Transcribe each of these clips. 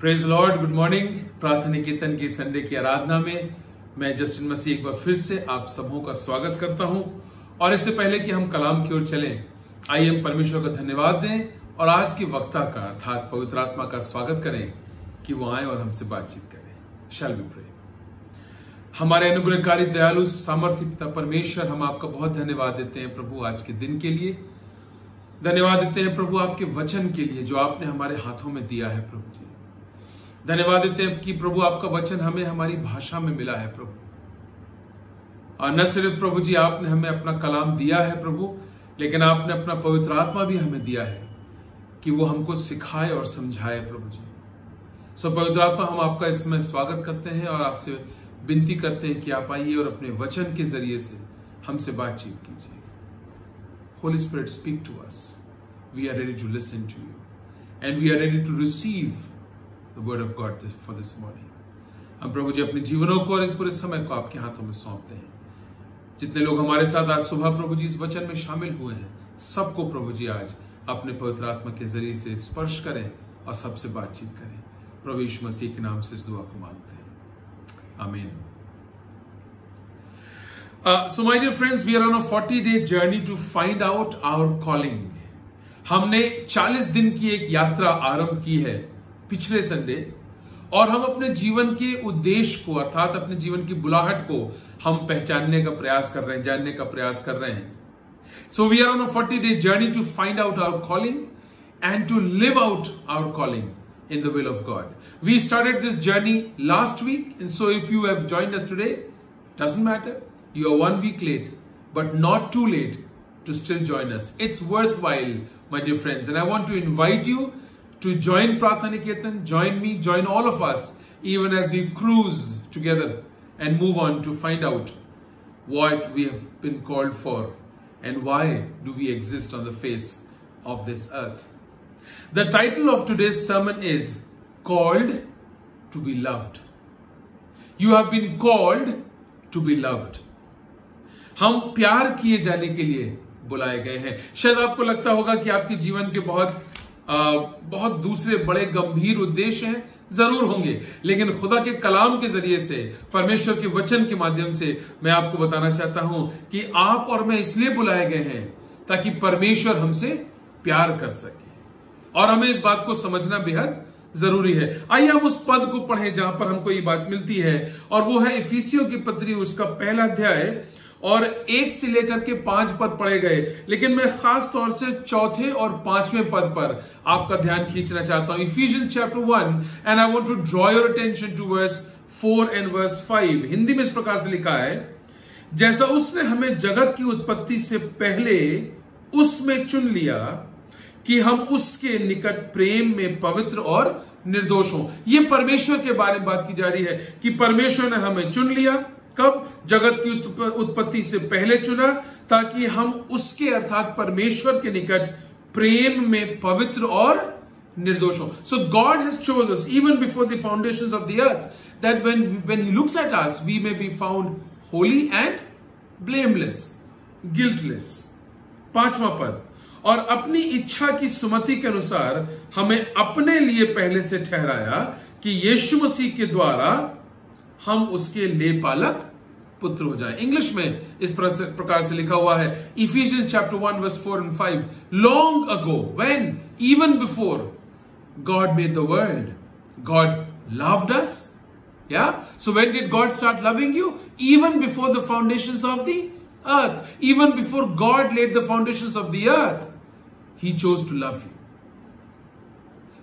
Praise Lord, good morning. प्रार्थना निकेतन की Sunday की आराधना में मैं जस्टिन मसीह एक बार फिर से आप सबों का स्वागत करता हूं। और इससे पहले कि हम कलाम की ओर चलें, आइए हम परमेश्वर का धन्यवाद दें और आज की वक्ता का अर्थात पवित्र आत्मा का स्वागत करें कि वो आए और हमसे बातचीत करें। Shall we pray. हमारे अनुग्रहकारी दयालु सामर्थ्य पिता परमेश्वर, हम आपका बहुत धन्यवाद देते हैं प्रभु आज के दिन के लिए। धन्यवाद देते हैं प्रभु आपके वचन के लिए जो आपने हमारे हाथों में दिया है प्रभु जी। धन्यवाद देते हैं कि प्रभु आपका वचन हमें हमारी भाषा में मिला है प्रभु। और न सिर्फ प्रभु जी आपने हमें अपना कलाम दिया है प्रभु, लेकिन आपने अपना पवित्र आत्मा भी हमें दिया है कि वो हमको सिखाए और समझाए प्रभु जी। सो पवित्र आत्मा, हम आपका इसमें स्वागत करते हैं और आपसे विनती करते हैं कि आप आइए और अपने वचन के जरिए से हमसे बातचीत कीजिए। Holy Spirit, speak to us. We are ready to listen to you. And we are ready to receive the word of God for this morning. हम प्रभु जी अपने जीवनों को और इस पूरे समय को आपके हाथों में सौंपते हैं। जितने लोग हमारे साथ आज सुबह प्रभु जी इस वचन में शामिल हुए हैं, सबको प्रभु जी आज अपने पवित्र आत्मा के जरिए से स्पर्श करें और सबसे बातचीत करें। प्रभु यीशु मसीह के नाम से इस दुआ को मांगते हैं, आमीन। So my dear friends, we are on a 40-day journey to find out our calling. हमने 40 दिन की एक यात्रा आरंभ की है पिछले संडे, और हम अपने जीवन के उद्देश्य को अर्थात अपने जीवन की बुलाहट को हम पहचानने का प्रयास कर रहे हैं, जानने का प्रयास कर रहे हैं। So we are on a 40-day journey to find out our calling and to live out our calling in the will of God. We started this journey last week, and so if you have joined us today, doesn't matter. You are 1 week late, but not too late to still join us. It's worthwhile, my dear friends. And I want to invite you to join Praarthana Niketan, join me, join all of us, even as we cruise together and move on to find out what we have been called for and why do we exist on the face of this earth. The title of today's sermon is Called to be Loved. You have been called to be loved. हम प्यार किए जाने के लिए बुलाए गए हैं। शायद आपको लगता होगा कि आपके जीवन के बहुत दूसरे बड़े गंभीर उद्देश्य हैं, जरूर होंगे, लेकिन खुदा के कलाम के जरिए से, परमेश्वर के वचन के माध्यम से मैं आपको बताना चाहता हूं कि आप और मैं इसलिए बुलाए गए हैं ताकि परमेश्वर हमसे प्यार कर सके, और हमें इस बात को समझना बेहद जरूरी है। आइए हम उस पद को पढ़ें जहां पर हमको ये बात मिलती है, और वो है इफिसियों की पत्री, उसका पहला अध्याय, और 1 से लेकर के 5 पद पढ़े गए, लेकिन मैं खास तौर से 4थे और 5वें पद पर आपका ध्यान खींचना चाहता हूं। Ephesians chapter 1 and I want to draw your attention to verse 4 and verse 5। Hindi में इस प्रकार से लिखा है, जैसा उसने हमें जगत की उत्पत्ति से पहले उसमें चुन लिया कि हम उसके निकट प्रेम में पवित्र और निर्दोष हों। यह परमेश्वर के बारे में बात की जा रही है कि परमेश्वर ने हमें चुन लिया। कब? जगत की उत्पत्ति से पहले चुना, ताकि हम उसके अर्थात परमेश्वर के निकट प्रेम में पवित्र और निर्दोष हो। So God has chosen us even before the foundations of the earth, that when He looks at us, we may be found holy and blameless, guiltless। 5वां पद, और अपनी इच्छा की सुमति के अनुसार हमें अपने लिए पहले से ठहराया कि यीशु मसीह के द्वारा हम उसके लेपालक पुत्र हो जाएं। इंग्लिश में इस प्रकार से लिखा हुआ है, Ephesians chapter 1 verse 4 and 5। Long ago, when even before God made the world, God loved us. Yeah? So when did God start loving you? Even before the foundations of the earth. Even before God laid the foundations of the earth, He chose to love you.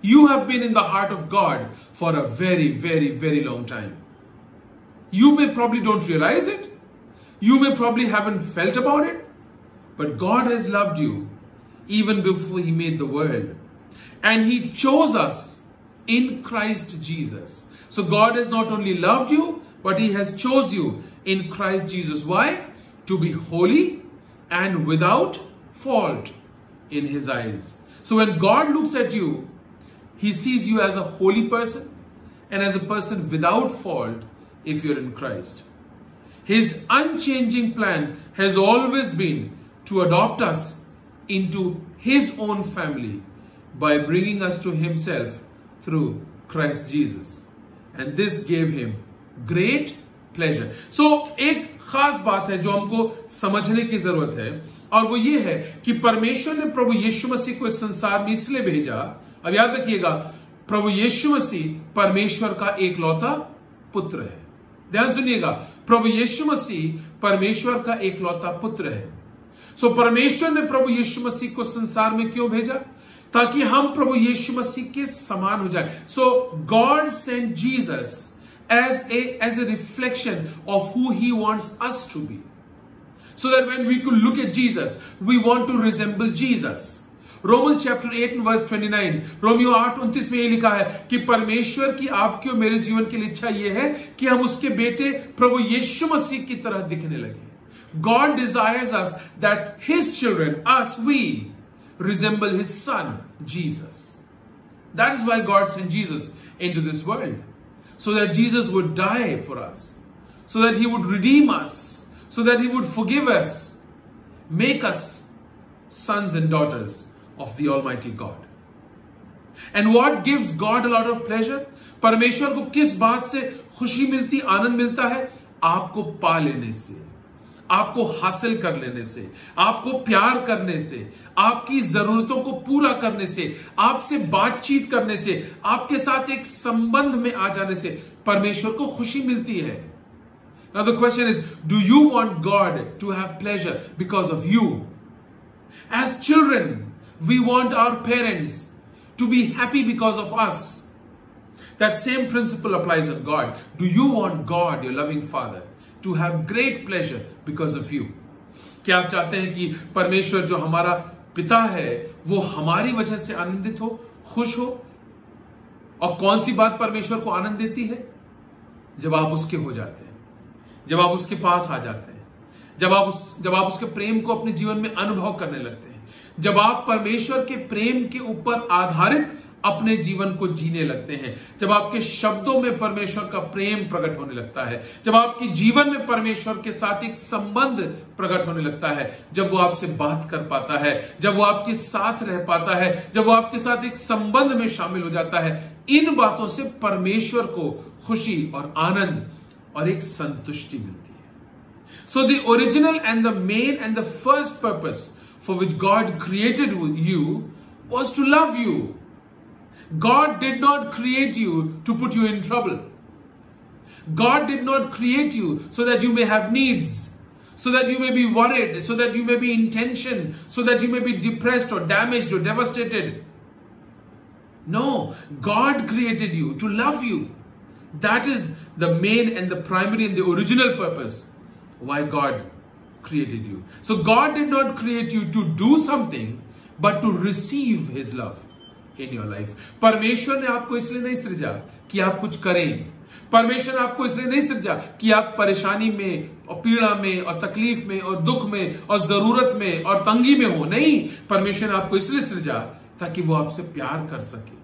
You have been in the heart of God for a very, very, very long time. You may probably don't realize it. You may probably haven't felt about it. But God has loved you even before He made the world. And He chose us in Christ Jesus. So God has not only loved you, but He has chose you in Christ Jesus. Why? To be holy and without fault in His eyes. So when God looks at you, He sees you as a holy person and as a person without fault if you're in Christ. His unchanging plan has always been to adopt us into His own family by bringing us to Himself through Christ Jesus, and this gave him great pleasure. So एक खास बात है जो हमको समझने की जरूरत है, और वो ये है कि परमेश्वर ने प्रभु यीशु मसीह को इस संसार में इसलिए भेजा। अब याद रखिएगा, प्रभु यीशु मसीह परमेश्वर का एकलौता पुत्र है। ध्यान सुनिएगा, प्रभु यीशु मसीह परमेश्वर का एकलौता पुत्र है। सो परमेश्वर ने प्रभु यीशु मसीह को संसार में क्यों भेजा? ताकि हम प्रभु यीशु मसीह के समान हो जाए। So god saint Jesus as a reflection of who he wants us to be, so that when we could look at Jesus, we want to resemble Jesus. Romans chapter 8 and verse 29, Romeo 8:29 में ये लिखा है कि परमेश्वर की आपके और मेरे जीवन के लिए इच्छा ये है कि हम उसके बेटे प्रभु यीशु मसीह की तरह दिखने लगे। God desires us that his children, us, we resemble his son Jesus. That is why God sent Jesus into this world, so that Jesus would die for us, so that he would redeem us, so that he would forgive us, make us sons and daughters of the Almighty God. And what gives God a lot of pleasure? परमेश्वर को किस बात से खुशी मिलती, आनंद मिलता है? आपको पा लेने से, आपको हासिल कर लेने से, आपको प्यार करने से, आपकी जरूरतों को पूरा करने से, आपसे बातचीत करने से, आपके साथ एक संबंध में आ जाने से परमेश्वर को खुशी मिलती है। Now the question is, do you want God to have pleasure because of you? As children, we want our parents to be happy because of us. That same principle applies on God. Do you want God, your loving Father, to have great pleasure because of you? क्या आप चाहते हैं कि परमेश्वर जो हमारा पिता है वो हमारी वजह से आनंदित हो, खुश हो? और कौन सी बात परमेश्वर को आनंद देती है? जब आप उसके हो जाते हैं, जब आप उसके पास आ जाते हैं, जब आप उसके प्रेम को अपने जीवन में अनुभव करने लगते हैं, जब आप परमेश्वर के प्रेम के ऊपर आधारित अपने जीवन को जीने लगते हैं, जब आपके शब्दों में परमेश्वर का प्रेम प्रकट होने लगता है, जब आपके जीवन में परमेश्वर के साथ एक संबंध प्रकट होने लगता है, जब वो आपसे बात कर पाता है, जब वो आपके साथ रह पाता है, जब वो आपके साथ एक संबंध में शामिल हो जाता है, इन बातों से परमेश्वर को खुशी और आनंद और एक संतुष्टि मिलती है। So the original and the main and the first purpose for which God created you was to love you. God did not create you to put you in trouble. God did not create you so that you may have needs, so that you may be worried, so that you may be in tension, so that you may be depressed or damaged or devastated. No, God created you to love you. That is the main and the primary and the original purpose why God created you. So God did not create you to do something, but to receive his love in your life. परमेश्वर ने आपको इसलिए नहीं सृजा कि आप कुछ करें। परमेश्वर ने आपको इसलिए नहीं सृजा कि आप परेशानी में और पीड़ा में और तकलीफ में और दुख में और जरूरत में और तंगी में हो। नहीं, परमेश्वर ने आपको इसलिए सृजा ताकि वो आपसे प्यार कर सके।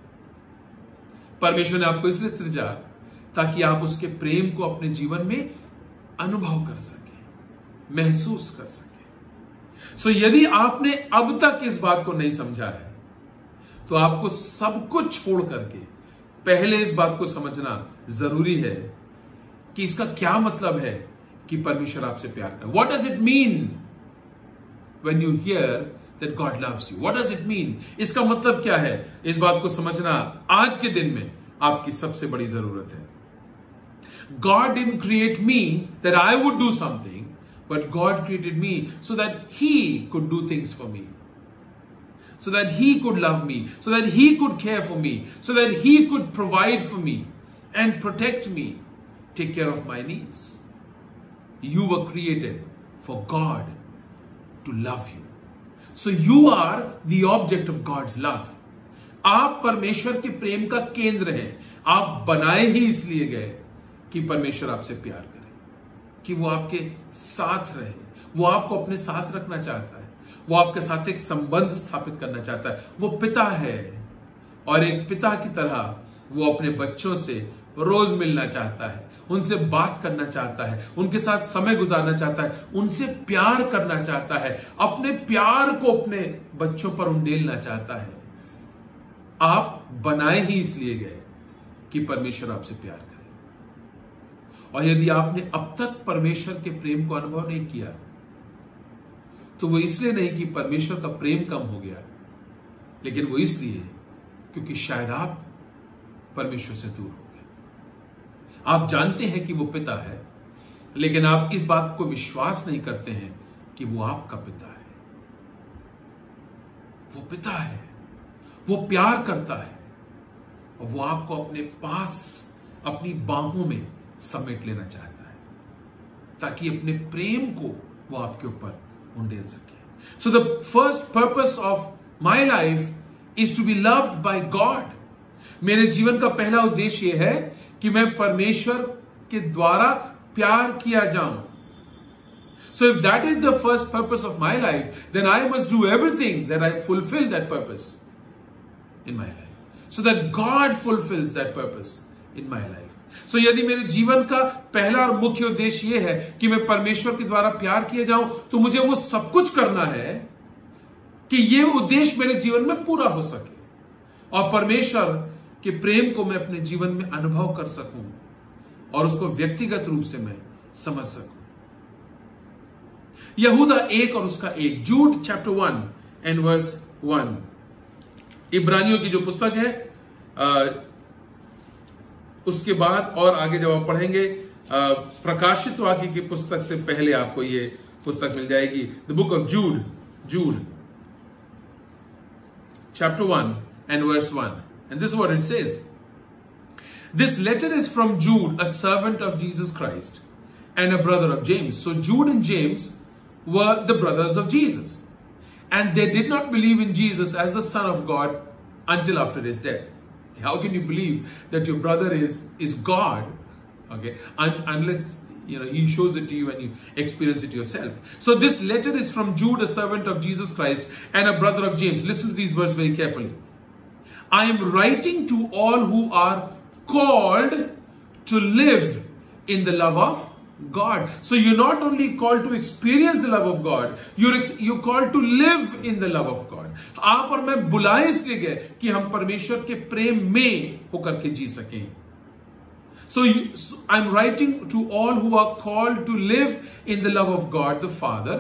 परमेश्वर ने आपको इसलिए सृजा ताकि आप उसके प्रेम को अपने जीवन में अनुभव कर सके, महसूस कर सके। सो यदि आपने अब तक इस बात को नहीं समझा है तो आपको सब कुछ छोड़ करके पहले इस बात को समझना जरूरी है कि इसका क्या मतलब है कि परमेश्वर आपसे प्यार करे। What does it mean when you here that God loves you? What does it mean? इसका मतलब क्या है? इस बात को समझना आज के दिन में आपकी सबसे बड़ी जरूरत है। God didn't create me that I would do something, but God created me so that he could do things for me, so that he could love me, so that he could care for me, so that he could provide for me and protect me, take care of my needs. You were created for God to love you. So you are the object of God's love. आप परमेश्वर के प्रेम का केंद्र हैं। आप बनाए ही इसलिए गए कि परमेश्वर आपसे प्यार करे, कि वो आपके साथ रहे, वो आपको अपने साथ रखना चाहता है, वो आपके साथ एक संबंध स्थापित करना चाहता है। वो पिता है और एक पिता की तरह वो अपने बच्चों से रोज मिलना चाहता है, उनसे बात करना चाहता है, उनके साथ समय गुजारना चाहता है, उनसे प्यार करना चाहता है, अपने प्यार को अपने बच्चों पर उंडेलना चाहता है। आप बनाए ही इसलिए गए कि परमेश्वर आपसे प्यार करे। और यदि आपने अब तक परमेश्वर के प्रेम को अनुभव नहीं किया, तो वो इसलिए नहीं कि परमेश्वर का प्रेम कम हो गया, लेकिन वो इसलिए क्योंकि शायद आप परमेश्वर से दूर हो गए। आप जानते हैं कि वो पिता है, लेकिन आप इस बात को विश्वास नहीं करते हैं कि वो आपका पिता है। वो पिता है, वो प्यार करता है, और वो आपको अपने पास, अपनी बाहों में समेट लेना चाहता है, ताकि अपने प्रेम को वो आपके ऊपर उंडेल सके। So the first purpose of my life is to be loved by God. मेरे जीवन का पहला उद्देश्य यह है कि मैं परमेश्वर के द्वारा प्यार किया जाऊं। So if that is the first purpose of my life, then I must do everything that I fulfill that purpose in my life, so that God fulfills that purpose in my life. So यदि मेरे जीवन का पहला और मुख्य उद्देश्य यह है कि मैं परमेश्वर के द्वारा प्यार किया जाऊं, तो मुझे वो सब कुछ करना है कि ये उद्देश्य मेरे जीवन में पूरा हो सके और परमेश्वर के प्रेम को मैं अपने जीवन में अनुभव कर सकूं और उसको व्यक्तिगत रूप से मैं समझ सकूं। यहूदा 1 और उसका 1, जूड चैप्टर 1 एंड वर्स 1, इब्रानियों की जो पुस्तक है, उसके बाद और आगे जब आप पढ़ेंगे प्रकाशित वाक्य की पुस्तक से पहले आपको ये पुस्तक मिल जाएगी, the book of Jude chapter 1 and verse 1, and this is what it says. This letter is from Jude, a servant of Jesus Christ and a brother of James. So Jude and James were the brothers of Jesus, and they did not believe in Jesus as the Son of God until after his death. How can you believe that your brother is God, okay, unless he shows it to you and you experience it yourself? So this letter is from Jude, a servant of Jesus Christ and a brother of James. Listen to these words very carefully. I am writing to all who are called to live in the love of God. So you're not only called to experience the love of God, you're called to live in the love of God. आप और मैं बुलाए इसलिए गए कि हम परमेश्वर के प्रेम में होकर के जी सकें। So I'm writing to all who are called to live in the love of God the Father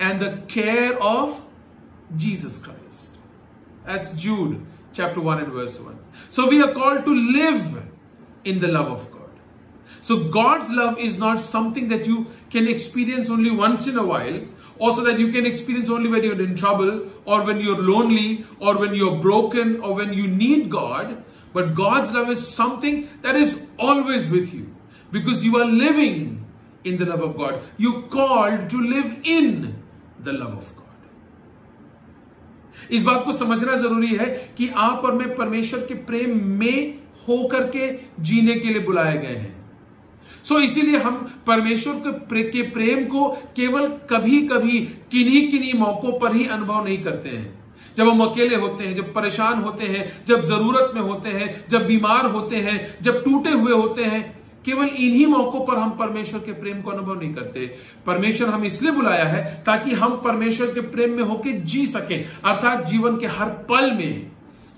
and the care of Jesus Christ. That's Jude chapter 1 and verse 1. So we are called to live in the love of God. So God's love is not something that you can experience only once in a while, or so that you can experience only when you're in trouble, or when you're lonely, or when you're broken, or when you need God. But God's love is something that is always with you, because you are living in the love of God. You're called to live in the love of God. इस बात को समझना जरूरी है कि आप और मैं परमेश्वर के प्रेम में होकर के जीने के लिए बुलाए गए हैं। सो इसीलिए हम परमेश्वर के प्रेम को केवल कभी कभी किन्हीं मौकों पर ही अनुभव नहीं करते हैं। जब हम अकेले होते हैं, जब परेशान होते हैं, जब जरूरत में होते हैं, जब बीमार होते हैं, जब टूटे हुए होते हैं, केवल इन्हीं मौकों पर हम परमेश्वर के प्रेम को अनुभव नहीं करते। परमेश्वर हम इसलिए बुलाया है ताकि हम परमेश्वर के प्रेम में होकर जी सकें, अर्थात जीवन के हर पल में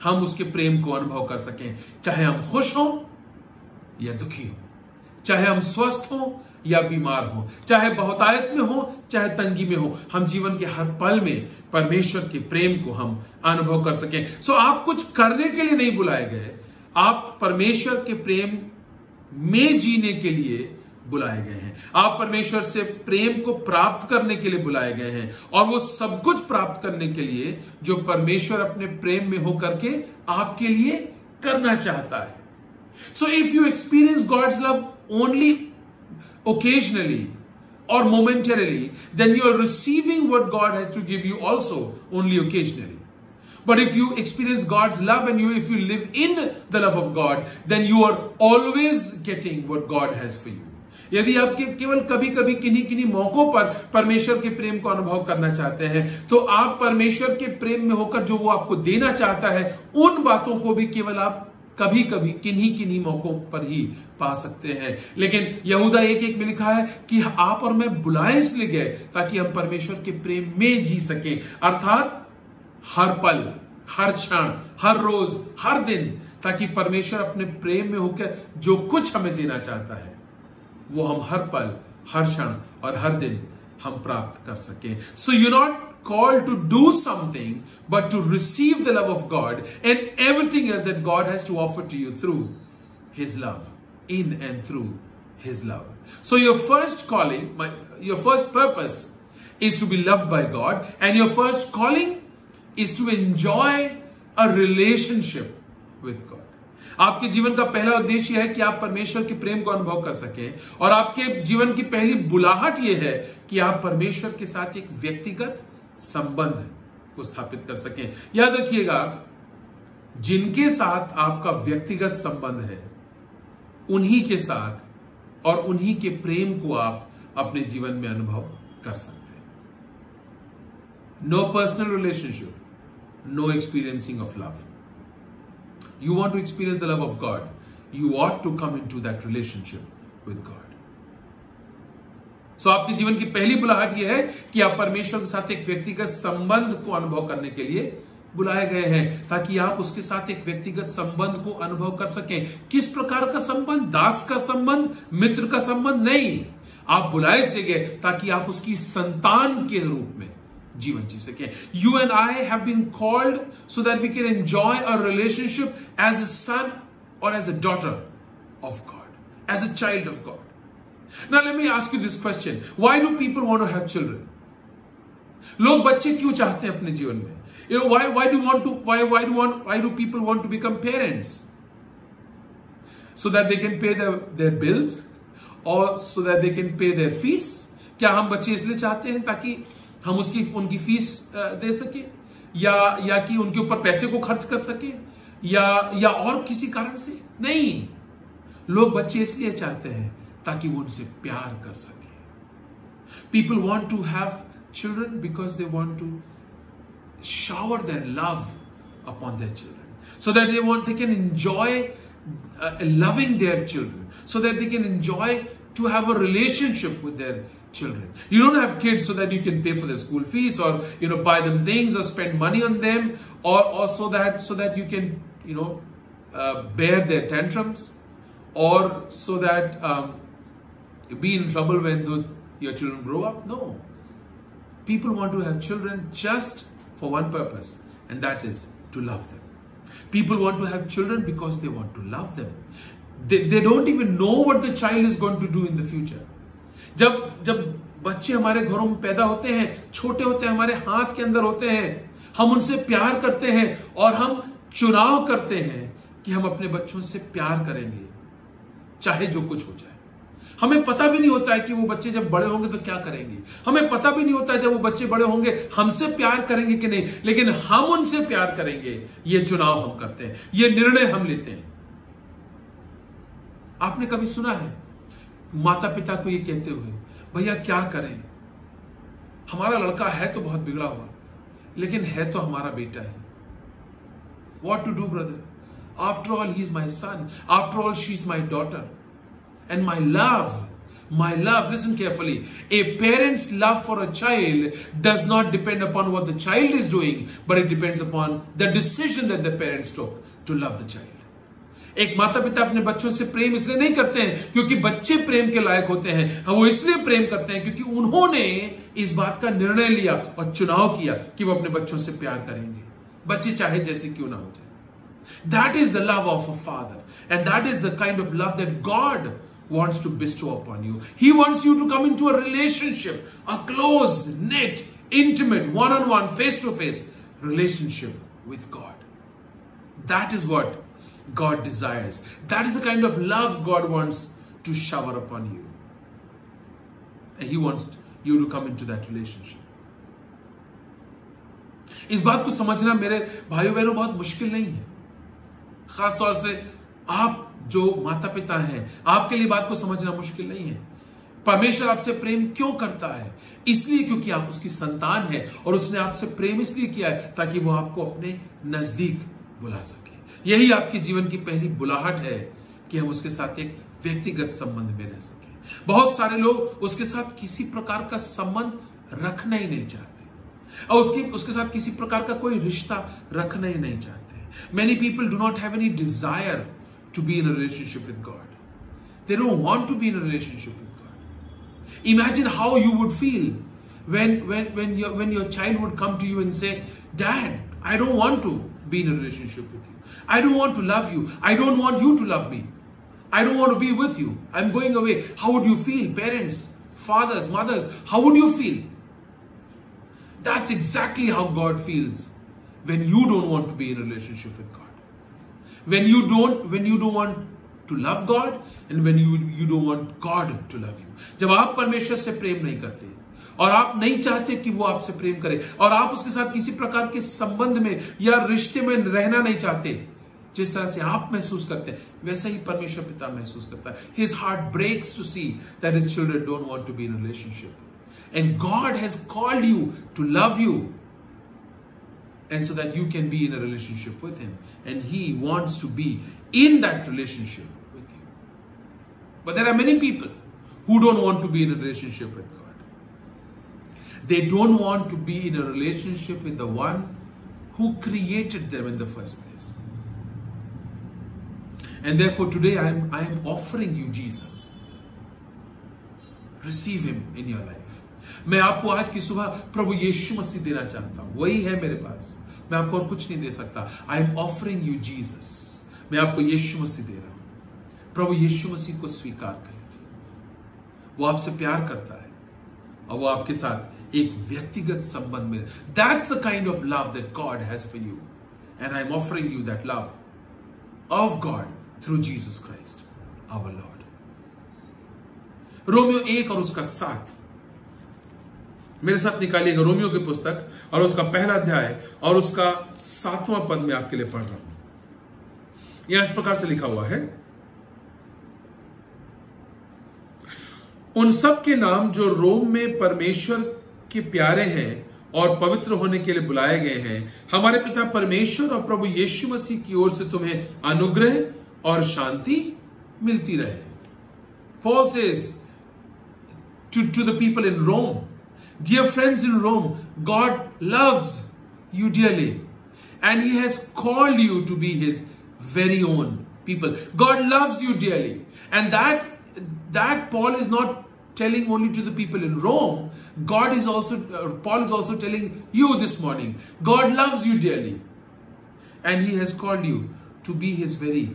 हम उसके प्रेम को अनुभव कर सकें, चाहे हम खुश हों या दुखी हों, चाहे हम स्वस्थ हों या बीमार हों, चाहे बहुतायत में हो चाहे तंगी में हो, हम जीवन के हर पल में परमेश्वर के प्रेम को हम अनुभव कर सकें। सो आप कुछ करने के लिए नहीं बुलाए गए, आप परमेश्वर के प्रेम में जीने के लिए बुलाए गए हैं। आप परमेश्वर से प्रेम को प्राप्त करने के लिए बुलाए गए हैं, और वो सब कुछ प्राप्त करने के लिए जो परमेश्वर अपने प्रेम में होकर के आपके लिए करना चाहता है। So if you experience God's love only occasionally or momentarily, then you are receiving what God has to give you also only occasionally. But if you experience God's love and if you live in the love of God, then you are always getting what God has for you. यदि आप केवल कभी कभी किन्हीं मौकों पर परमेश्वर के प्रेम को अनुभव करना चाहते हैं, तो आप परमेश्वर के प्रेम में होकर जो वो आपको देना चाहता है, उन बातों को भी केवल आप कभी कभी किन्हीं मौकों पर ही पा सकते हैं। लेकिन यहूदा 1:1 में लिखा है कि आप और मैं बुलाए इसलिए गए ताकि हम परमेश्वर के प्रेम में जी सके, अर्थात हर पल, हर क्षण, हर रोज, हर दिन, ताकि परमेश्वर अपने प्रेम में होकर जो कुछ हमें देना चाहता है वो हम हर पल, हर क्षण और हर दिन हम प्राप्त कर सकें. So you not called to do something but to receive the love of God and everything else that God has to offer to you through his love, in and through his love. So your first calling, your first purpose is to be loved by God, and your first calling is to enjoy a relationship with God. आपके जीवन का पहला उद्देश्य है कि आप परमेश्वर के प्रेम को अनुभव कर सकें, और आपके जीवन की पहली बुलाहट यह है कि आप परमेश्वर के साथ एक व्यक्तिगत संबंध को स्थापित कर सकें. याद रखिएगा, जिनके साथ आपका व्यक्तिगत संबंध है उन्हीं के साथ और उन्हीं के प्रेम को आप अपने जीवन में अनुभव कर सकते हैं. No personal relationship, no experiencing of love. You want to experience the love of God, you ought to come into that relationship with God. So आपके जीवन की पहली बुलाहट यह है कि आप परमेश्वर के साथ एक व्यक्तिगत संबंध को अनुभव करने के लिए बुलाए गए हैं, ताकि आप उसके साथ एक व्यक्तिगत संबंध को अनुभव कर सकें. किस प्रकार का संबंध? दास का संबंध, मित्र का संबंध नहीं. आप बुलाए इसलिए गए ताकि आप उसकी संतान के रूप में जीवन जी सके. You and I have been called so that we can enjoy a relationship as a son or as a daughter of God, as a child of God. Now let me ask you this question. Why do people want to have children? लोग बच्चे क्यों चाहते हैं अपने जीवन में? You know, why do people want to become parents? So that they can pay their bills, or so that they can pay their fees? क्या हम बच्चे इसलिए चाहते हैं ताकि हम उनकी फीस दे सके, या कि उनके ऊपर पैसे को खर्च कर सके, या और किसी कारण से? नहीं, लोग बच्चे इसलिए चाहते हैं ताकि वो उनसे प्यार कर सके. People want to have children because they want to shower their love upon their children, so that they can enjoy loving their children, so that they can enjoy to have a relationship with their children. You don't have kids so that you can pay for their school fees, or buy them things or spend money on them, or so that you can bear their tantrums, or so that be in trouble when your children grow up. No, people want to have children just for one purpose, and that is to love them. People want to have children because they want to love them. They don't even know what the child is going to do in the future. जब बच्चे हमारे घरों में पैदा होते हैं, छोटे होते हैं, हमारे हाथ के अंदर होते हैं, हम उनसे प्यार करते हैं और हम चुनाव करते हैं कि हम अपने बच्चों से प्यार करेंगे चाहे जो कुछ हो जाए. हमें पता भी नहीं होता है कि वो बच्चे जब बड़े होंगे तो क्या करेंगे. हमें पता भी नहीं होता है जब वो बच्चे बड़े होंगे हमसे प्यार करेंगे कि नहीं, लेकिन हम उनसे प्यार करेंगे. ये चुनाव हम करते हैं, ये निर्णय हम लेते हैं. आपने कभी सुना है माता पिता को ये कहते हुए, भैया क्या करें, हमारा लड़का है तो बहुत बिगड़ा हुआ, लेकिन है तो हमारा बेटा है. What to do, brother? After all, he is my son. After all, she is my daughter. And my love, listen carefully. A parent's love for a child does not depend upon what the child is doing, but it depends upon the decision that the parents took to love the child. एक माता पिता अपने बच्चों से प्रेम इसलिए नहीं करते हैं क्योंकि बच्चे प्रेम के लायक होते हैं. वो इसलिए प्रेम करते हैं क्योंकि उन्होंने इस बात का निर्णय लिया और चुनाव किया कि वो अपने बच्चों से प्यार करेंगे, बच्चे चाहे जैसे क्यों ना हो जाए. That is the love of a father, and that is the kind of love that God wants to bestow upon you. He wants you to come into a relationship, a close, knit, intimate, one-on-one, face-to-face relationship with God. That is what God desires. That is the kind of love God wants to shower upon you. And He wants you to come into that relationship. इस बात को समझना मेरे भाइयों बहनों बहुत मुश्किल नहीं है. खासतौर से आप जो माता पिता हैं, आपके लिए बात को समझना मुश्किल नहीं है. परमेश्वर आपसे प्रेम क्यों करता है? इसलिए क्योंकि आप उसकी संतान है, और उसने आपसे प्रेम इसलिए किया है ताकि वो आपको अपने नजदीक बुला सके. यही आपके जीवन की पहली बुलाहट है कि हम उसके साथ एक व्यक्तिगत संबंध में रह सके. बहुत सारे लोग उसके साथ किसी प्रकार का संबंध रखना ही नहीं चाहते, और उसके साथ किसी प्रकार का कोई रिश्ता रखना ही नहीं चाहते. Many people do not have any desire to be in a relationship with God. They don't want to be in a relationship with God. Imagine how you would feel when your child would come to you and say, Dad, I don't want to be in a relationship with you. I don't want to love you. I don't want you to love me. I don't want to be with you. I'm going away. How would you feel? Parents, fathers, mothers, how would you feel? That's exactly how God feels when you don't want to be in a relationship with God. When you don't want to love God and when you don't want God to love you. जब आप परमेश्वर से प्रेम नहीं करते और आप नहीं चाहते कि वो आपसे प्रेम करे और आप उसके साथ किसी प्रकार के संबंध में या रिश्ते में रहना नहीं चाहते, जिस तरह से आप महसूस करते हैं वैसा ही परमेश्वर पिता महसूस करता है. His heart breaks to see that his children don't want to be in a relationship. And God has called you to love you, and so that you can be in a relationship with Him. And He wants to be in that relationship with you. But there are many people who don't want to be in a relationship with God. They don't want to be in a relationship with the one who created them in the first place. And therefore today I am offering you Jesus. Receive Him in your life. मैं आपको आज की सुबह प्रभु यीशु मसीह देना चाहता हूं. वही है मेरे पास. मैं आपको और कुछ नहीं दे सकता. आई एम ऑफरिंग यू जीसस. मैं आपको यीशु मसीह दे रहा हूं. प्रभु यीशु मसीह को स्वीकार कर लीजिए. वो आपसे प्यार करता है और वो आपके साथ एक व्यक्तिगत संबंध में. That's the kind of love that God has for you, and I am offering you that love of God through Jesus Christ our Lord. रोमियो 1 और उसका 7 मेरे साथ निकालिएगा. रोमियो की पुस्तक और उसका पहला अध्याय और उसका 7वां पद में आपके लिए पढ़ रहा हूं. यहां इस प्रकार से लिखा हुआ है, उन सब के नाम जो रोम में परमेश्वर के प्यारे हैं और पवित्र होने के लिए बुलाए गए हैं, हमारे पिता परमेश्वर और प्रभु यीशु मसीह की ओर से तुम्हें अनुग्रह और शांति मिलती रहे. Paul says to the people in Rome, dear friends in Rome, God loves you dearly and He has called you to be His very own people. God loves you dearly, and that Paul is not telling only to the people in Rome. Paul is also telling you this morning, God loves you dearly and He has called you to be His very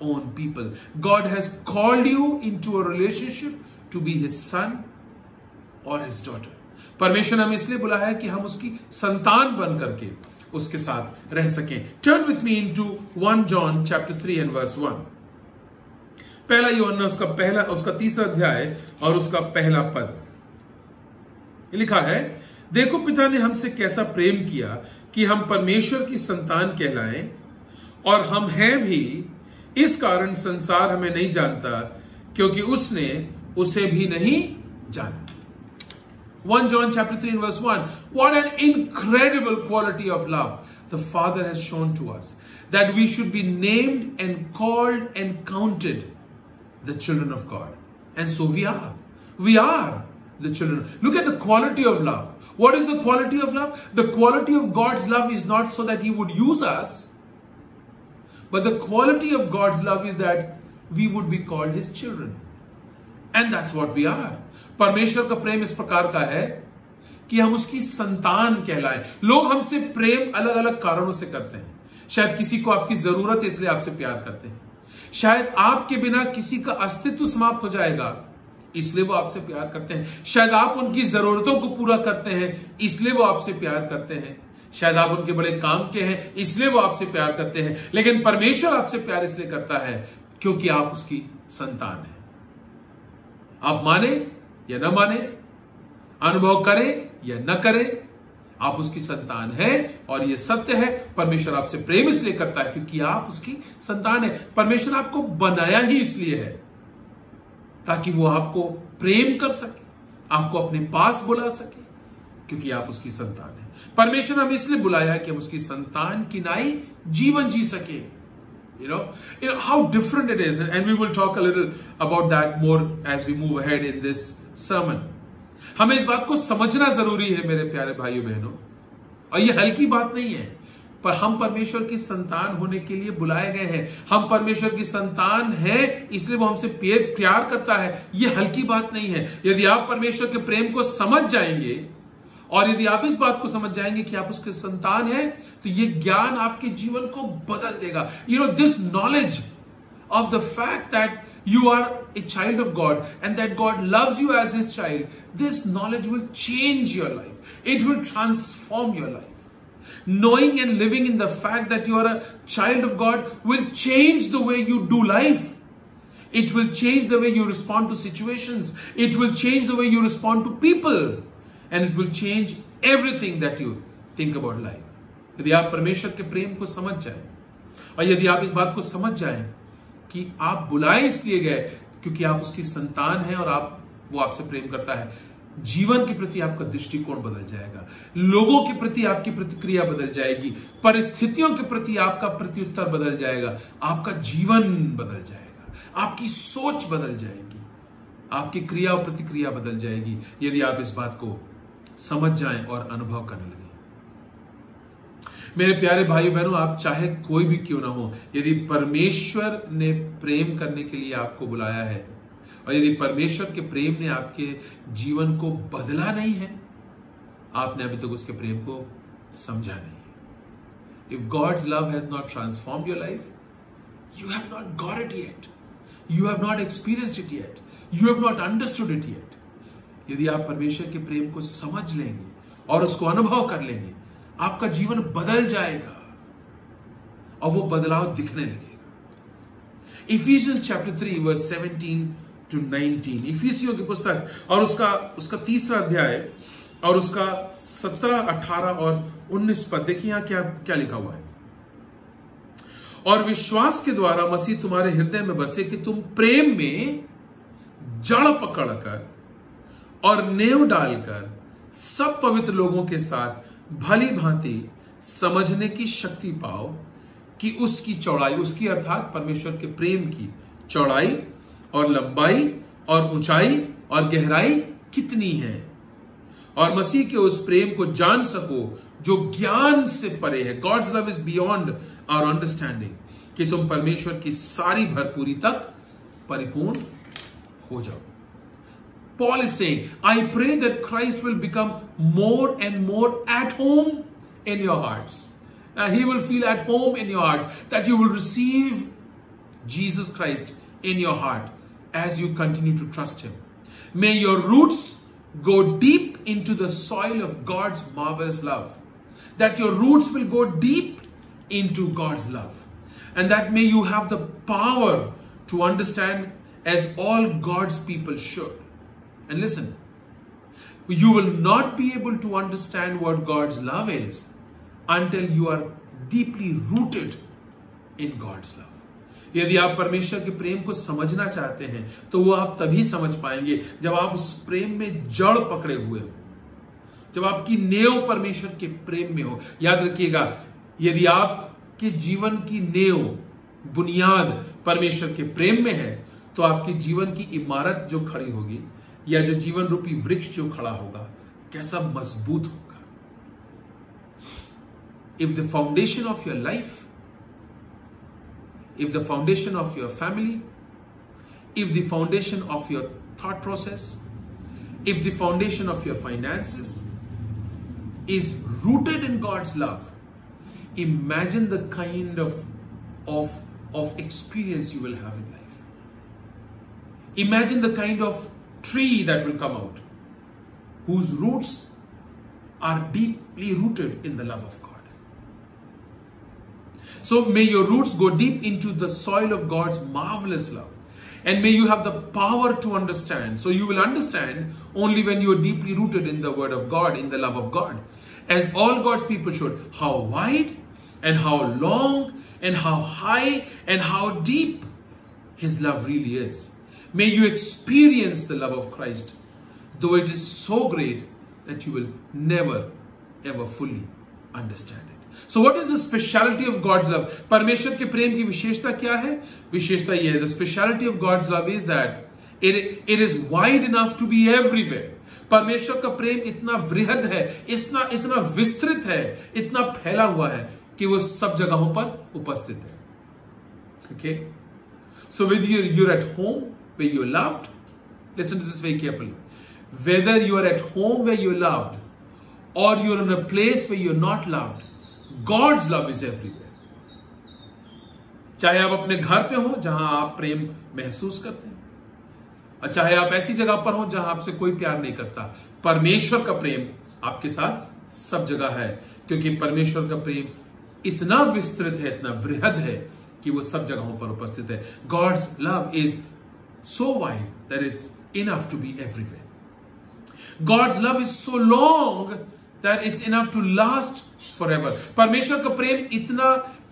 own people. God has called you into a relationship to be His son or His daughter. परमेश्वर ने हमें इसलिए बुलाया है कि हम उसकी संतान बन करके उसके साथ रह सकें. Turn with me into 1 John chapter 3 and verse 1. पहला यूहन्ना उसका 3रा अध्याय और उसका पहला पद. लिखा है, देखो पिता ने हमसे कैसा प्रेम किया कि हम परमेश्वर की संतान कहलाएं, और हम हैं भी. इस कारण संसार हमें नहीं जानता क्योंकि उसने उसे भी नहीं जाना. 1 John chapter 3 and verse 1. What an incredible quality of love the Father has shown to us, that we should be named and called and counted the children of God. And so we are. We are the children. Look at the quality of love. What is the quality of love? The quality of God's love is not so that He would use us, but the quality of God's love is that we would be called His children. And that's what we are. परमेश्वर का प्रेम इस प्रकार का है कि हम उसकी संतान कहलाएं. लोग हमसे प्रेम अलग अलग कारणों से करते हैं. शायद किसी को आपकी जरूरत है इसलिए आपसे प्यार करते हैं. शायद आपके बिना किसी का अस्तित्व समाप्त हो जाएगा इसलिए वो आपसे प्यार करते हैं. शायद आप उनकी जरूरतों को पूरा करते हैं इसलिए वो आपसे प्यार करते हैं. शायद आप उनके बड़े काम के हैं इसलिए वो आपसे प्यार करते हैं. लेकिन परमेश्वर आपसे प्यार इसलिए करता है क्योंकि आप उसकी संतान हैं. आप माने या न माने, अनुभव करें या न करें, आप उसकी संतान हैं. और यह सत्य है. परमेश्वर आपसे प्रेम इसलिए करता है क्योंकि आप उसकी संतान है. परमेश्वर आपको बनाया ही इसलिए है ताकि वो आपको प्रेम कर सके, आपको अपने पास बुला सके, क्योंकि आप उसकी संतान है. परमेश्वर हमें इसलिए बुलाया है कि हम उसकी संतान की नाई जीवन जी सके. You know how different it is, and we will talk a little about that more as we move ahead in this sermon. हमें इस बात को समझना जरूरी है मेरे प्यारे भाइयों बहनों, और ये हल्की बात नहीं है. पर हम परमेश्वर की संतान होने के लिए बुलाए गए हैं। हम परमेश्वर की संतान हैं, इसलिए वो हमसे प्यार करता है। ये हल्की बात नहीं है। यदि आप परमेश्वर के प्रेम को समझ जाएंगे और यदि आप इस बात को समझ जाएंगे कि आप उसके संतान हैं, तो ये ज्ञान आपके जीवन को बदल देगा। This knowledge of the fact that you are a child of God and that God loves you as his child, this knowledge will change your life. It will transform your life. Knowing and living in the fact that you are a child of God will change the way you do life. It will change the way you respond to situations. It will change the way you respond to people. And it will change everything that you think about life. यदि आप परमेश्वर के प्रेम को समझ जाएं और यदि आप इस बात को समझ जाएं कि आप बुलाए इसलिए गए क्योंकि आप उसकी संतान हैं और वो आपसे प्रेम करता है, जीवन के प्रति आपका दृष्टिकोण बदल जाएगा, लोगों के प्रति आपकी प्रतिक्रिया बदल जाएगी, परिस्थितियों के प्रति आपका प्रत्युत्तर बदल जाएगा, आपका जीवन बदल जाएगा, आपकी सोच बदल जाएगी, आपकी क्रिया और प्रतिक्रिया बदल जाएगी यदि आप इस बात को समझ जाएं और अनुभव करने लगे। मेरे प्यारे भाई बहनों, आप चाहे कोई भी क्यों ना हो, यदि परमेश्वर ने प्रेम करने के लिए आपको बुलाया है और यदि परमेश्वर के प्रेम ने आपके जीवन को बदला नहीं है, आपने अभी तक उसके प्रेम को समझा नहीं। If God's love has not transformed your life, you have not got it yet, you have not experienced it yet, you have not understood it yet. यदि आप परमेश्वर के प्रेम को समझ लेंगे और उसको अनुभव कर लेंगे, आपका जीवन बदल जाएगा और वो बदलाव दिखने लगेगा। इफिशियंस चैप्टर 3 वर्स 17 to 19, इफिसियों की पुस्तक और उसका तीसरा अध्याय और उसका 17, 18 और 19 पद। देखिए यहां क्या लिखा हुआ है। और विश्वास के द्वारा मसीह तुम्हारे हृदय में बसे कि तुम प्रेम में जड़ पकड़कर और नेव डालकर सब पवित्र लोगों के साथ भली भांति समझने की शक्ति पाओ कि उसकी चौड़ाई, उसकी अर्थात परमेश्वर के प्रेम की चौड़ाई और लंबाई और ऊंचाई और गहराई कितनी है, और मसीह के उस प्रेम को जान सको जो ज्ञान से परे है। God's love is beyond our understanding, कि तुम परमेश्वर की सारी भरपूरी तक परिपूर्ण हो जाओ। Paul is saying, I pray that Christ will become more and more at home in your hearts. He will feel at home in your hearts, that you will receive Jesus Christ in your heart as you continue to trust Him. May your roots go deep into the soil of God's marvelous love. That your roots will go deep into God's love. And that may you have the power to understand as all God's people should. And listen, you will not be able to understand what God's love is until you are deeply rooted in God's love. यदि आप परमेश्वर के प्रेम को समझना चाहते हैं तो वो आप तभी समझ पाएंगे जब आप उस प्रेम में जड़ पकड़े हुए हो, जब आपकी नेव परमेश्वर के प्रेम में हो। याद रखिएगा, यदि आपके जीवन की नेव, बुनियाद परमेश्वर के प्रेम में है, तो आपके जीवन की इमारत जो खड़ी होगी या जो जीवन रूपी वृक्ष जो खड़ा होगा, कैसा मजबूत होगा। If the foundation of your life, if the foundation of your family, if the foundation of your thought process, if the foundation of your finances is rooted in God's love, imagine the kind of experience you will have in life. Imagine the kind of tree that will come out, whose roots are deeply rooted in the love of God. So may your roots go deep into the soil of God's marvelous love. And may you have the power to understand. So you will understand only when you are deeply rooted in the word of God, in the love of God. As all God's people should. How wide and how long and how high and how deep His love really is. May you experience the love of Christ, though it is so great that you will never ever fully understand it. So what is the speciality of God's love? परमेश्वर के प्रेम की विशेषता क्या है? विशेषता यह है, the speciality of God's love is that it is wide enough to be everywhere. परमेश्वर का प्रेम इतना वृहद है, इतना विस्तृत है, इतना फैला हुआ है कि वो सब जगहों पर उपस्थित है. Okay? So whether you're at home where you're loved, listen to this very carefully. Whether you're at home where you're loved or you're in a place where you're not loved, God's love is everywhere. चाहे आप अपने घर पे हो जहां आप प्रेम महसूस करते हैं, और चाहे आप ऐसी जगह पर हो जहां आपसे कोई प्यार नहीं करता, परमेश्वर का प्रेम आपके साथ सब जगह है, क्योंकि परमेश्वर का प्रेम इतना विस्तृत है, इतना वृहद है कि वो सब जगहों पर उपस्थित है. God's love is so wide that it's enough to be everywhere. God's love is so long that it's enough to last forever. परमेश्वर का प्रेम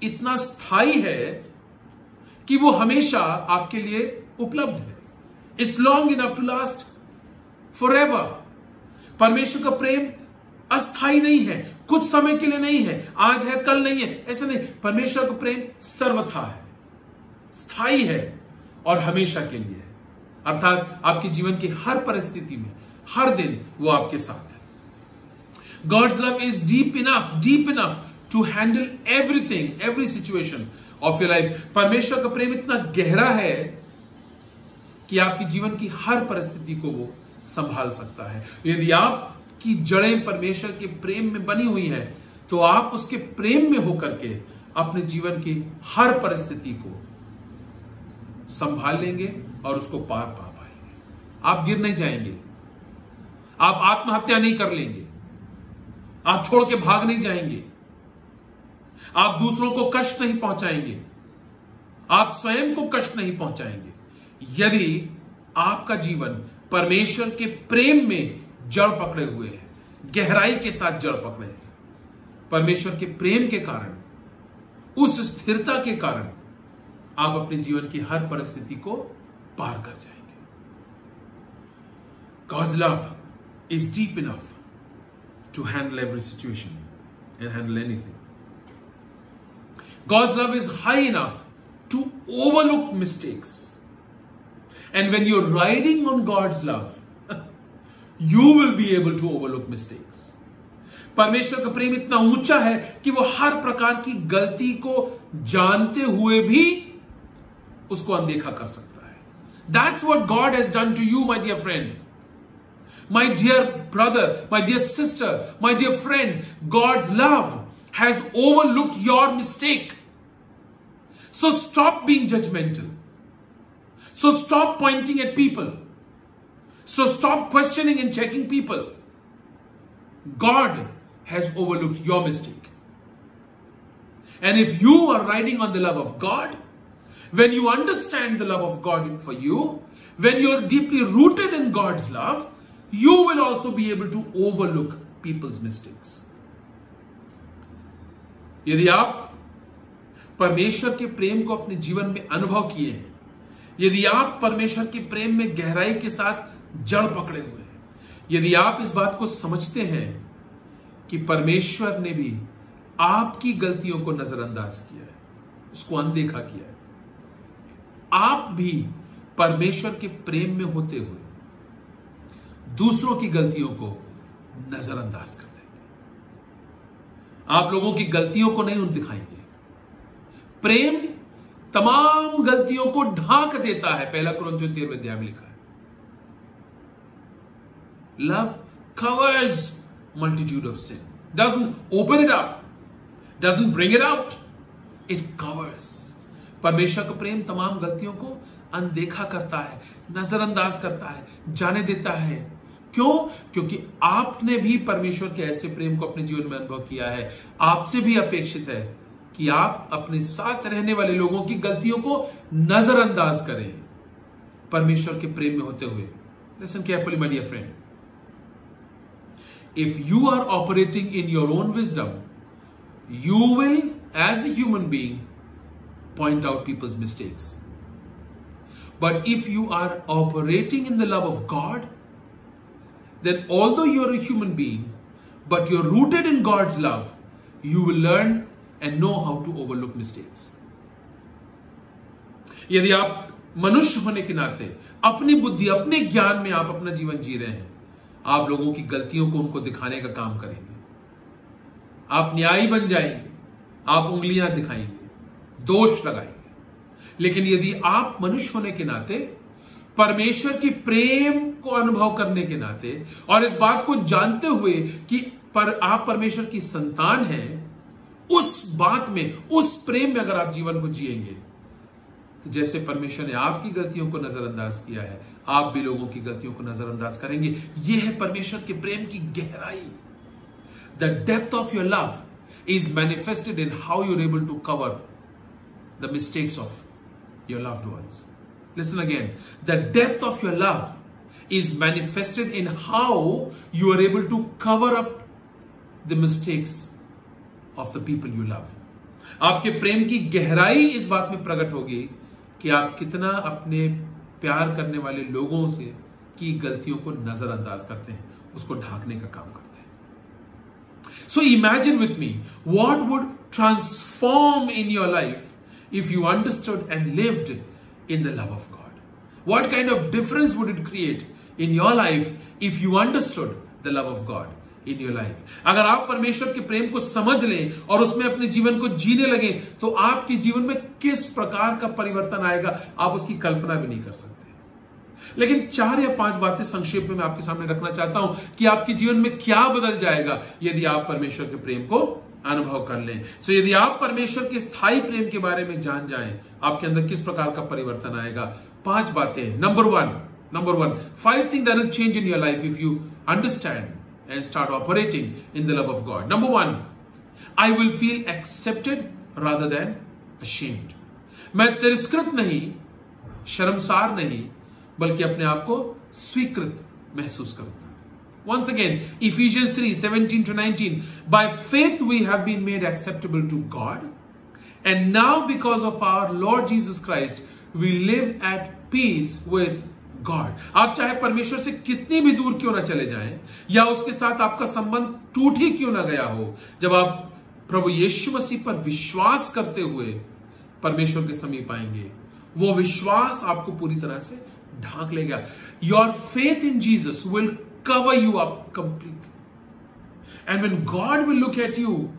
इतना स्थायी है कि वो हमेशा आपके लिए उपलब्ध है. It's long enough to last forever. परमेश्वर का प्रेम अस्थाई नहीं है, कुछ समय के लिए नहीं है, आज है कल नहीं है, ऐसा नहीं. परमेश्वर का प्रेम सर्वथा है, स्थायी है और हमेशा के लिए है. अर्थात आपके जीवन की हर परिस्थिति में, हर दिन वो आपके साथ है. God's love is deep enough to handle everything, every situation of your life. परमेश्वर का प्रेम इतना गहरा है कि आपके जीवन की हर परिस्थिति को वो संभाल सकता है. यदि आपकी जड़ें परमेश्वर के प्रेम में बनी हुई हैं, तो आप उसके प्रेम में होकर के अपने जीवन की हर परिस्थिति को संभाल लेंगे और उसको पार पा पाएंगे. आप गिर नहीं जाएंगे, आप आत्महत्या नहीं कर लेंगे, आप छोड़ के भाग नहीं जाएंगे, आप दूसरों को कष्ट नहीं पहुंचाएंगे, आप स्वयं को कष्ट नहीं पहुंचाएंगे, यदि आपका जीवन परमेश्वर के प्रेम में जड़ पकड़े हुए है, गहराई के साथ जड़ पकड़े हैं. परमेश्वर के प्रेम के कारण, उस स्थिरता के कारण आप अपने जीवन की हर परिस्थिति को पार कर जाएंगे. God's love is deep enough to handle every situation and handle anything. God's love is high enough to overlook mistakes. And when you're riding on God's love, you will be able to overlook mistakes. परमेश्वर का प्रेम इतना ऊंचा है कि वो हर प्रकार की गलती को जानते हुए भी उसको अनदेखा कर सकता है. That's what God has done to you, my dear friend. My dear brother, my dear sister, my dear friend, God's love has overlooked your mistake. So stop being judgmental. So stop pointing at people. So stop questioning and checking people. God has overlooked your mistake. And if you are riding on the love of God, when you understand the love of God for you, when you are deeply rooted in God's love, you will also be able to overlook people's mistakes. यदि आप परमेश्वर के प्रेम को अपने जीवन में अनुभव किए हैं, यदि आप परमेश्वर के प्रेम में गहराई के साथ जड़ पकड़े हुए हैं, यदि आप इस बात को समझते हैं कि परमेश्वर ने भी आपकी गलतियों को नजरअंदाज किया है, उसको अनदेखा किया है, आप भी परमेश्वर के प्रेम में होते हुए दूसरों की गलतियों को नजरअंदाज कर देंगे. आप लोगों की गलतियों को नहीं दिखाएंगे. प्रेम तमाम गलतियों को ढांक देता है. 1 कुरिन्थियों 13वें अध्याय में लिखा है, love covers multitude of sin, doesn't open it up, doesn't bring it out, it covers. परमेश्वर का प्रेम तमाम गलतियों को अनदेखा करता है, नजरअंदाज करता है, जाने देता है. क्यों? क्योंकि आपने भी परमेश्वर के ऐसे प्रेम को अपने जीवन में अनुभव किया है. आपसे भी अपेक्षित है कि आप अपने साथ रहने वाले लोगों की गलतियों को नजरअंदाज करें परमेश्वर के प्रेम में होते हुए. Listen carefully my dear friend. If you are operating in your own wisdom, you will, as a human being, point out people's mistakes. But if you are operating in the love of God, then although you're a human being, but you're rooted in God's love, you will learn and know how to overlook mistakes. यदि आप मनुष्य होने के नाते अपनी बुद्धि, अपने ज्ञान में आप अपना जीवन जी रहे हैं, आप लोगों की गलतियों को उनको दिखाने का काम करेंगे. आप न्यायी बन जाएंगे, आप उंगलियां दिखाएंगे, दोष लगाएंगे। लेकिन यदि आप मनुष्य होने के नाते, परमेश्वर की प्रेम को अनुभव करने के नाते और इस बात को जानते हुए कि आप परमेश्वर की संतान हैं, उस बात में, उस प्रेम में अगर आप जीवन को जिएंगे, तो जैसे परमेश्वर ने आपकी गलतियों को नजरअंदाज किया है, आप भी लोगों की गलतियों को नजरअंदाज करेंगे। यह है परमेश्वर के प्रेम की गहराई। The depth of your love is manifested in how you are able to cover the mistakes of your loved ones. Listen again, the depth of your love is manifested in how you are able to cover up the mistakes of the people you love. आपके प्रेम की गहराई इस बात में प्रकट होगी कि आप कितना अपने प्यार करने वाले लोगों से की गलतियों को नजरअंदाज करते हैं, उसको ढांकने का काम करते हैं। So imagine with me what would transform in your life if you understood and lived in the love of God. What kind of difference would it create in your life if you understood the love of God in your life. अगर आप परमेश्वर के प्रेम को समझ लें और उसमें अपने जीवन को जीने लगे, तो आपके जीवन में किस प्रकार का परिवर्तन आएगा, आप उसकी कल्पना भी नहीं कर सकते। लेकिन 4 या 5 बातें संक्षेप में मैं आपके सामने रखना चाहता हूं कि आपके जीवन में क्या बदल जाएगा यदि आप परमेश्वर के प्रेम को अनुभव कर लें। सो यदि आप परमेश्वर के स्थायी प्रेम के बारे में जान जाएं, आपके अंदर किस प्रकार का परिवर्तन आएगा। 5 बातें। Number one, 5 things that will change in your life if you understand and start operating in the love of God. Number 1, I will feel accepted rather than ashamed. मैं तिरस्कृत नहीं, शर्मसार नहीं, बल्कि अपने आप को स्वीकृत महसूस करूंगा। Once again, Ephesians 3:17-19, by faith we have been made acceptable to God, and now because of our Lord Jesus Christ, we live at peace with God. आप चाहे परमेश्वर से कितनी भी दूर क्यों ना चले जाएं, या उसके साथ आपका संबंध टूट ही क्यों ना गया हो, जब आप प्रभु यीशु मसीह पर विश्वास करते हुए परमेश्वर के समीप आएंगे, वो विश्वास आपको पूरी तरह से ढांक लेगा। Your faith in Jesus will cover you up completely, and when God will look at you,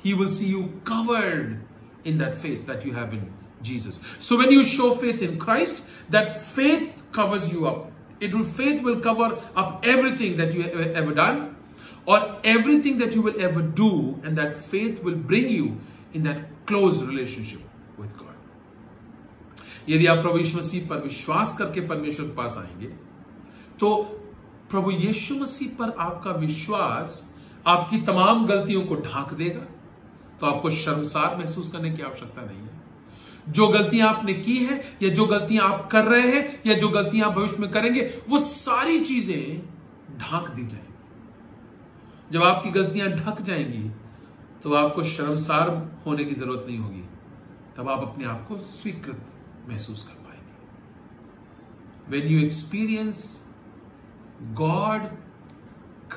he will see you covered in that faith that you have in Jesus. So when you show faith in Christ, that faith covers you up. Faith will cover up everything that you have ever done or everything that you will ever do, and that faith will bring you in that close relationship with God. यदि आप प्रभु यीशु मसीह पर विश्वास करके परमेश्वर के पास आएंगे, तो प्रभु यीशु मसीह पर आपका विश्वास आपकी तमाम गलतियों को ढांक देगा। तो आपको शर्मसार महसूस करने की आवश्यकता नहीं है। जो गलतियां आपने की है, या जो गलतियां आप कर रहे हैं, या जो गलतियां आप भविष्य में करेंगे, वो सारी चीजें ढांक दी जाएंगी। जब आपकी गलतियां ढक जाएंगी, तो आपको शर्मसार होने की जरूरत नहीं होगी, तब आप अपने आप को स्वीकृत महसूस कर पाएंगे। When you experience God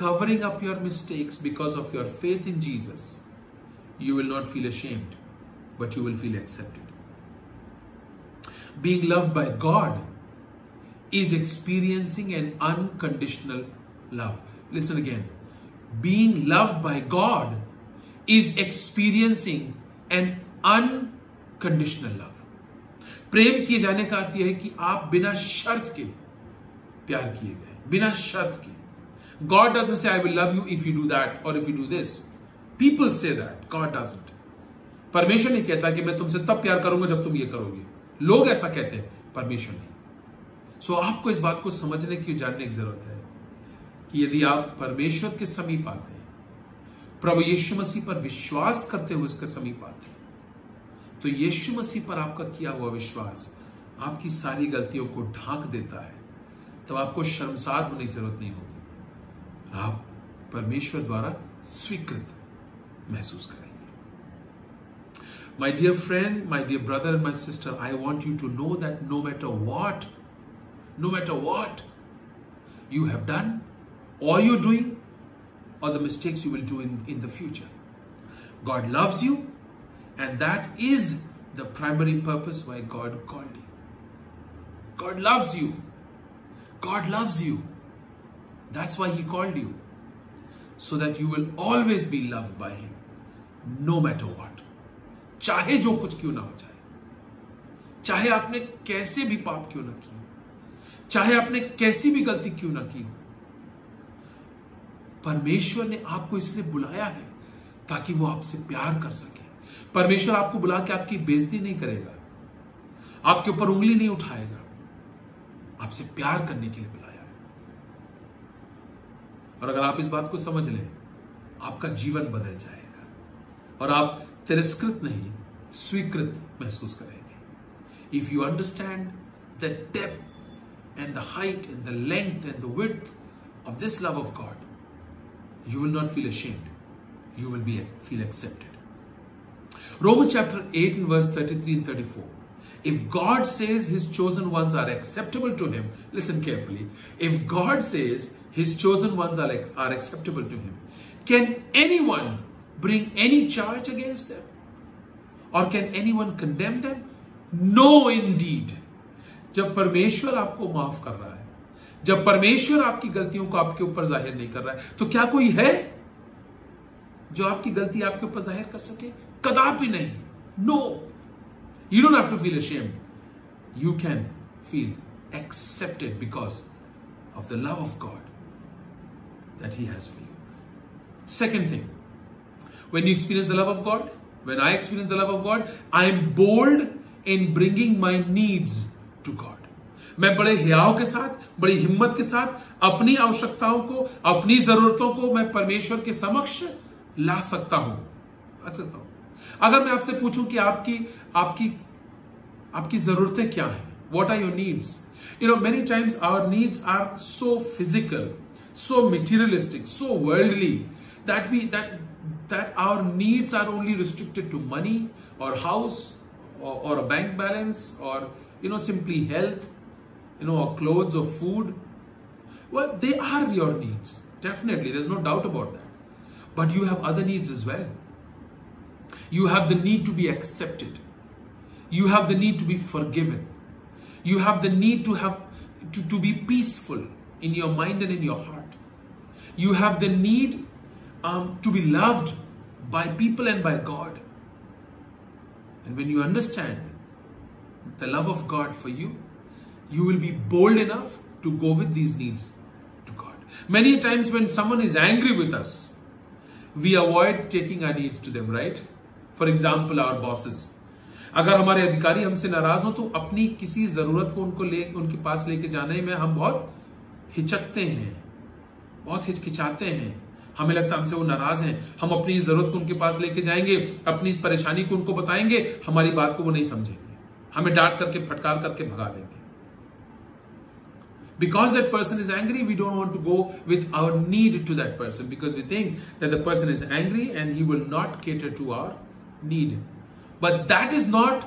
covering up your mistakes because of your faith in Jesus, you will not feel ashamed, but you will feel accepted. Being loved by God is experiencing an unconditional love. Listen again. Being loved by God is experiencing an unconditional love. प्रेम किए जाने का अर्थ यह है कि आप बिना शर्त के प्यार किए गए, बिना शर्त के। God doesn't say I will love you if you do that or if you do this. People say that. God doesn't. परमेश्वर नहीं कहता कि मैं तुमसे तब प्यार करूंगा जब तुम ये करोगे। लोग ऐसा कहते हैं, परमेश्वर नहीं। सो आपको इस बात को समझने की, जानने की जरूरत है कि यदि आप परमेश्वर के समीप आते हैं, प्रभु यीशु मसीह पर विश्वास करते हुए उसके समीप आते हैं, तो यीशु मसीह पर आपका किया हुआ विश्वास आपकी सारी गलतियों को ढांक देता है। तब आपको शर्मसार होने की जरूरत नहीं होगी, आप परमेश्वर द्वारा स्वीकृत महसूस करेंगे। My dear friend, my dear brother and my sister, I want you to know that no matter what you have done, or you're doing, or the mistakes you will do in the future, God loves you, and that is the primary purpose why God called you. God loves you. God loves you. That's why He called you, so that you will always be loved by Him, no matter what. चाहे जो कुछ क्यों ना हो जाए, चाहे आपने कैसे भी पाप क्यों ना किया, चाहे आपने कैसी भी गलती क्यों ना की हो, परमेश्वर ने आपको इसलिए बुलाया है ताकि वो आपसे प्यार कर सके। परमेश्वर आपको बुला के आपकी बेइज्जती नहीं करेगा, आपके ऊपर उंगली नहीं उठाएगा, आपसे प्यार करने के लिए बुलाया है। और अगर आप इस बात को समझ लें, आपका जीवन बदल जाएगा और आप तिरस्कृत नहीं, स्वीकृत महसूस करेंगे। If you understand the depth and the height and the length and the width of this love of God, you will not feel ashamed. You will feel accepted. Romans chapter 8 and verse 33 and 34. If God says his chosen ones are acceptable to him, listen carefully. If God says his chosen ones are acceptable to him, can anyone bring any charge against them? Or can anyone condemn them? No, indeed. जब परमेश्वर आपको माफ कर रहा है, जब परमेश्वर आपकी गलतियों को आपके ऊपर जाहिर नहीं कर रहा है, तो क्या कोई है जो आपकी गलती आपके ऊपर जाहिर कर सके? कदापि नहीं। No, you don't have to feel ashamed, you can feel accepted because of the love of God that he has for you. Second thing, when you experience the love of God, when I experience the love of God, I am bold in bringing my needs to God. मैं बड़े हियाव के साथ, बड़ी हिम्मत के साथ अपनी आवश्यकताओं को, अपनी जरूरतों को मैं परमेश्वर के समक्ष ला सकता हूं। अगर मैं आपसे पूछूं कि आपकी जरूरतें क्या हैं, what are your needs? You know, many times our needs are so physical, so materialistic, so worldly that our needs are only restricted to money or house or a bank balance or simply health, or clothes or food. Well, they are your needs, definitely, there's no doubt about that, but you have other needs as well. You have the need to be accepted, you have the need to be forgiven, you have the need to have to be peaceful in your mind and in your heart, you have the need to be loved by people and by God. And when you understand the love of God for you, you will be bold enough to go with these needs to God. Many times when someone is angry with us, we avoid taking our needs to them, right? For example, our bosses. अगर हमारे अधिकारी हमसे नाराज हो तो अपनी किसी जरूरत को उनके पास लेके जाने में हम बहुत हिचकते हैं, बहुत हिचकिचाते हैं। हमें लगता है हमसे वो नाराज हैं, हम अपनी जरूरत को उनके पास लेके जाएंगे, अपनी इस परेशानी को उनको बताएंगे, हमारी बात को वो नहीं समझेंगे, हमें डांट करके फटकार करके भगा देंगे। Because that person is angry, we don't want to go with our need to that person, because we think that the person is angry and he will not cater to our need. But that is not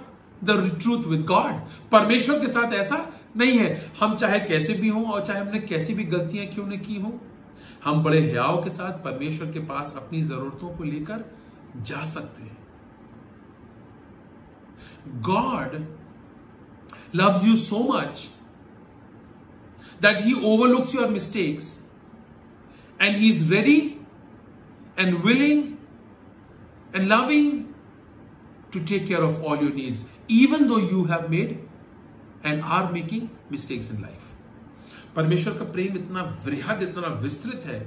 the truth with God. परमेश्वर के साथ ऐसा नहीं है। हम चाहे कैसे भी हों और चाहे हमने कैसी भी गलतियां क्यों न की हों, हम बड़े हियाव के साथ परमेश्वर के पास अपनी जरूरतों को लेकर जा सकते हैं। God loves you so much that he overlooks your mistakes and he is ready and willing and loving to take care of all your needs, even though you have made and are making mistakes in life. परमेश्वर का प्रेम इतना वृहद, इतना विस्तृत है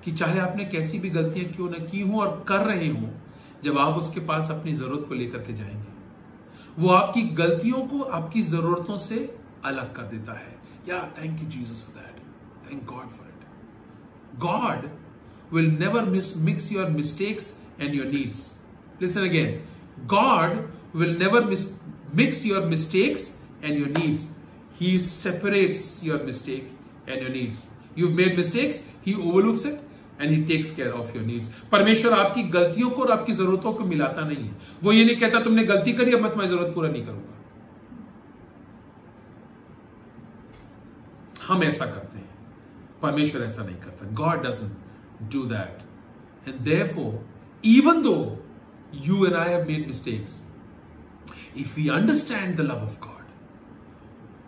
कि चाहे आपने कैसी भी गलतियां क्यों न की हो और कर रहे हो, जब आप उसके पास अपनी जरूरत को लेकर के जाएंगे, वो आपकी गलतियों को आपकी जरूरतों से अलग कर देता है। Yeah, thank you Jesus for that. Thank God for it. God will never mix your mistakes and your needs. Listen again. God will never mix your mistakes and your needs. He separates your mistake and your needs. You've made mistakes, He overlooks it and He takes care of your needs. परमेश्वर आपकी गलतियों को और आपकी जरूरतों को मिलाता नहीं है। वो ये नहीं कहता तुमने गलती करी, अब मैं तुम्हारी जरूरत पूरा नहीं करूंगा। हम ऐसा करते हैं, परमेश्वर ऐसा नहीं करता। God doesn't do that. And therefore, even though you and I have made mistakes, if we understand the love of God,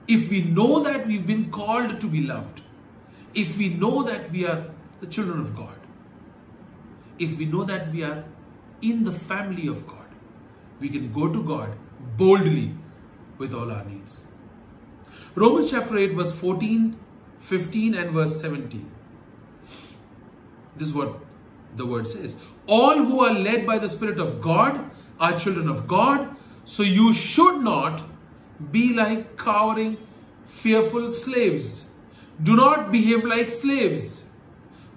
if we know that we've been called to be loved, if we know that we are the children of God, if we know that we are in the family of God, we can go to God boldly with all our needs. Romans chapter 8 verse 14, 15 and verse 17. This is what the word says. All who are led by the Spirit of God are children of God. So you should not be like cowering, fearful slaves. Do not behave like slaves.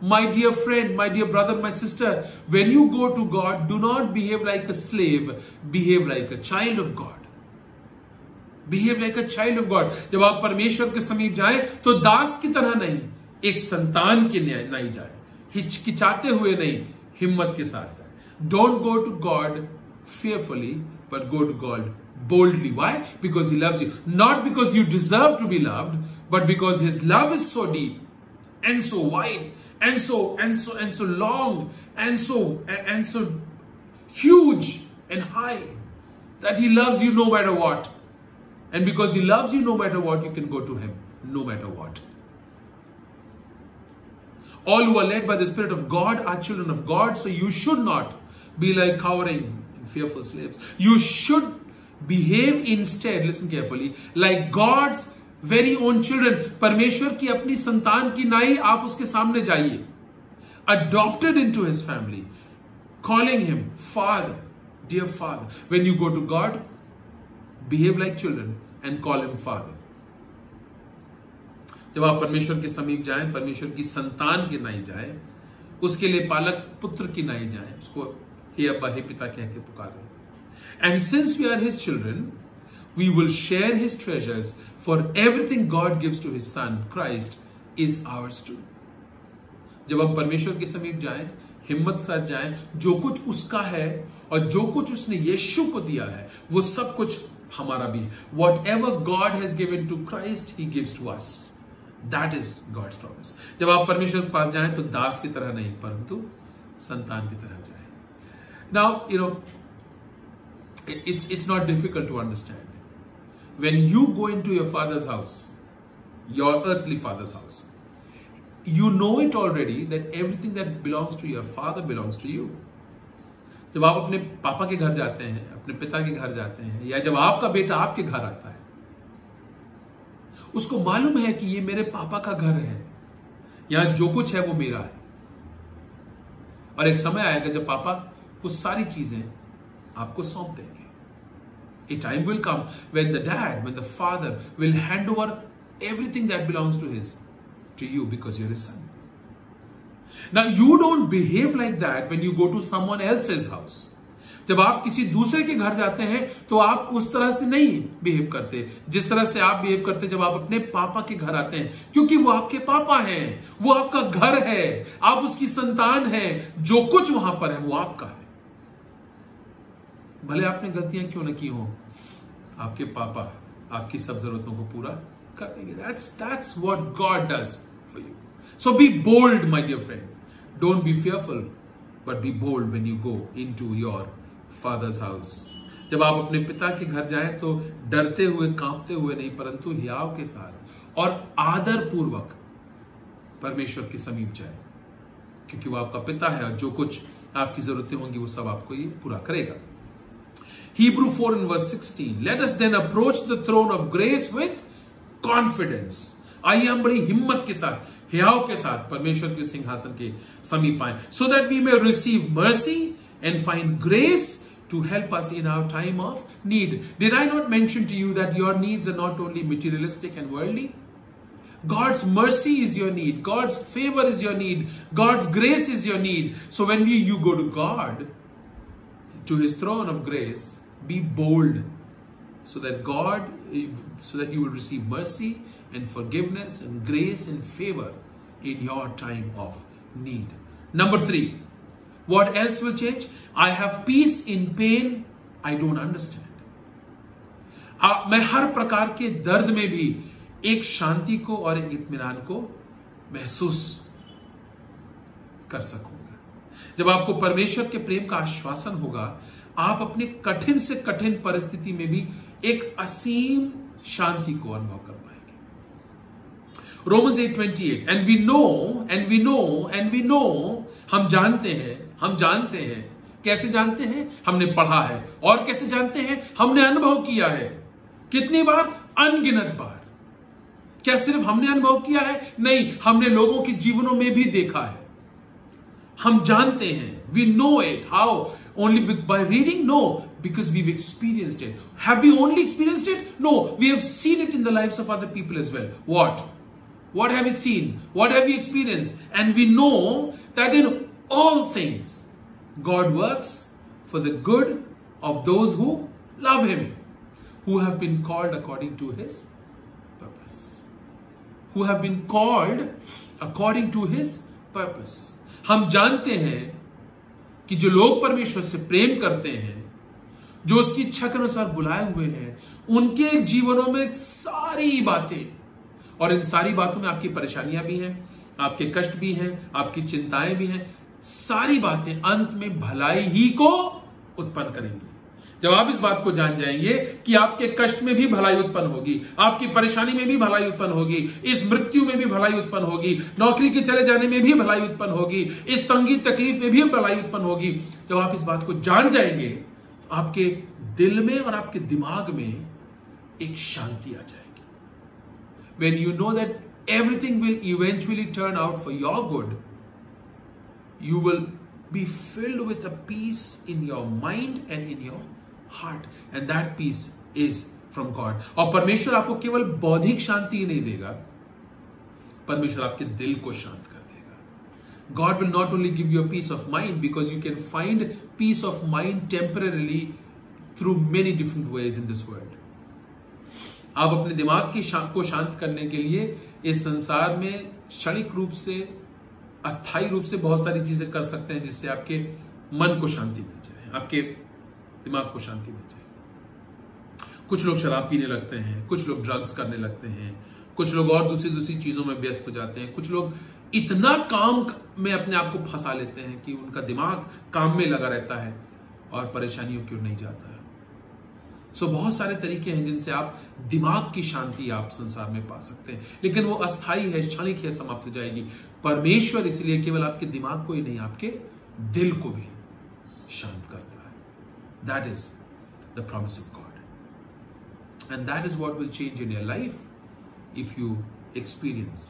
My dear friend, my dear brother, my sister, when you go to God, do not behave like a slave. Behave like a child of God. Behave like a child of God. जब आप परमेश्वर के समीप जाएं, तो दास की तरह नहीं, एक संतान के नहीं जाए, हिचकिचाते हुए नहीं, हिम्मत के साथ जाए. Don't go to God fearfully, but go to God boldly. Why? Because He loves you. Not because you deserve to be loved, but because His love is so deep and so wide and so long and so huge and high that He loves you no matter what. And because He loves you no matter what, you can go to Him no matter what. All who are led by the Spirit of God are children of God. So you should not be like cowering and fearful slaves. You should behave instead, listen carefully, like God's very own children. परमेश्वर की अपनी संतान की नाई आप उसके सामने जाइए. Adopted into His family, calling Him Father, dear Father. When you go to God, behave like children and call Him Father. जब आप परमेश्वर के समीप जाएं, परमेश्वर की संतान के नाई जाएं, उसके लिए पालक पुत्र की नाई जाएं, उसको हे अब्बा, हे पिता कह के पुकारें. And since we are His children, we will share His treasures, for everything God gives to His Son, Christ, is ours too. जब हम परमेश्वर के समीप जाएं, हिम्मत साथ जाएं, जो कुछ उसका है और जो कुछ उसने यीशु को दिया है, वो सब कुछ हमारा भी है. Whatever God has given to Christ, He gives to us. That is God's promise. जब आप परमेश्वर के पास जाएं, तो दास की तरह नहीं, परंतु संतान की तरह जाएं. Now, you know, it's not difficult to understand. When you go into your father's house, your earthly father's house, you know it already that everything that belongs to your father belongs to you. जब आप अपने पापा के घर जाते हैं, अपने पिता के घर जाते हैं, या जब आपका बेटा आपके घर आता है, उसको मालूम है कि ये मेरे पापा का घर है, यहां जो कुछ है वो मेरा है. और एक समय आएगा जब पापा वो सारी चीजें आपको सौंप देंगे. A time will come when the dad, when the father will hand over everything that belongs to you because you're His son. Now you don't behave like that when you go to someone else's house. जब आप किसी दूसरे के घर जाते हैं, तो आप उस तरह से नहीं बिहेव करते जिस तरह से आप बिहेव करते जब आप अपने पापा के घर आते हैं, क्योंकि वो आपके पापा हैं, वो आपका घर है, आप उसकी संतान हैं, जो कुछ वहां पर है वो आपका है. भले आपने गलतियां क्यों न की हो, आपके पापा आपकी सब जरूरतों को पूरा कर देंगे. That's what God does for you. So be bold, my dear friend. Don't be fearful, but be bold when you go into your Father's house. जब आप अपने पिता के घर जाएं, तो डरते हुए, कांपते हुए नहीं, परंतु हियाव के साथ और आदर पूर्वक परमेश्वर के समीप जाएं, क्योंकि वो आपका पिता है और जो कुछ आपकी जरूरतें होंगी वो सब आपको ये पूरा करेगा. Hebrew 4 and verse 16. Let us then approach the throne of grace with confidence. आइए हम बड़ी हिम्मत के साथ, हियाव के साथ परमेश्वर के सिंहासन के समीप आएं, so that we may receive mercy and find grace to help us in our time of need. Did I not mention to you that your needs are not only materialistic and worldly? God's mercy is your need. God's favor is your need. God's grace is your need. So when you go to God, to His throne of grace, be bold, so that you will receive mercy and forgiveness and grace and favor in your time of need. Number 3, what else will change? I have peace in pain I don't understand. मैं हर प्रकार के दर्द में भी एक शांति को और एक इत्मीनान को महसूस कर सकूंगा. जब आपको परमेश्वर के प्रेम का आश्वासन होगा, आप अपने कठिन से कठिन परिस्थिति में भी एक असीम शांति को अनुभव कर पाएंगे. Romans 8:28. And we know, हम जानते हैं कैसे जानते हैं? हमने पढ़ा है। और कैसे जानते हैं? हमने अनुभव किया है। कितनी बार? अनगिनत बार। क्या सिर्फ हमने अनुभव किया है? नहीं, हमने लोगों के जीवनों में भी देखा है। हम जानते हैं। We know it. How? Only by reading? No, because we've experienced it. Have we only experienced it? No, we have seen it in the lives of other people as well. What? What have we seen? What have we experienced? And we know that in all things, God works for the good of those who love Him, who have been called according to His purpose. Who have been called according to His purpose. हम जानते हैं कि जो लोग परमेश्वर से प्रेम करते हैं, जो उसकी इच्छा के अनुसार बुलाए हुए हैं, उनके जीवनों में सारी बातें, और इन सारी बातों में आपकी परेशानियां भी हैं, आपके कष्ट भी हैं, आपकी चिंताएं भी हैं, सारी बातें अंत में भलाई ही को उत्पन्न करेंगी। जब आप इस बात को जान जाएंगे कि आपके कष्ट में भी भलाई उत्पन्न होगी, आपकी परेशानी में भी भलाई उत्पन्न होगी, इस मृत्यु में भी भलाई उत्पन्न होगी, नौकरी के चले जाने में भी भलाई उत्पन्न होगी, इस तंगी तकलीफ में भी भलाई उत्पन्न होगी, जब आप इस बात को जान जाएंगे, आपके दिल में और आपके दिमाग में एक शांति आ जाएगी। When you know that everything will eventually turn out for your good, you will be filled with a peace in your mind and in your heart, and that peace is from God. और परमेश्वर आपको केवल बौद्धिक शांति ही नहीं देगा, परमेश्वर आपके दिल को शांत कर देगा। God will not only give you a peace of mind, because you can find peace of mind temporarily through many different ways in this world. आप अपने दिमाग को शांत करने के लिए इस संसार में क्षणिक रूप से, अस्थायी रूप से बहुत सारी चीजें कर सकते हैं, जिससे आपके मन को शांति मिल जाए, आपके दिमाग को शांति मिल जाए। कुछ लोग शराब पीने लगते हैं, कुछ लोग ड्रग्स करने लगते हैं, कुछ लोग और दूसरी चीजों में व्यस्त हो जाते हैं, कुछ लोग इतना काम में अपने आप को फंसा लेते हैं कि उनका दिमाग काम में लगा रहता है और परेशानियों की ओर नहीं जाता है। सो बहुत सारे तरीके हैं जिनसे आप दिमाग की शांति आप संसार में पा सकते हैं, लेकिन वो अस्थायी है, क्षणिक है, समाप्त हो जाएगी। परमेश्वर इसलिए केवल आपके दिमाग को ही नहीं, आपके दिल को भी शांत करता है। That is the promise of God, and that is what will change in your life if you experience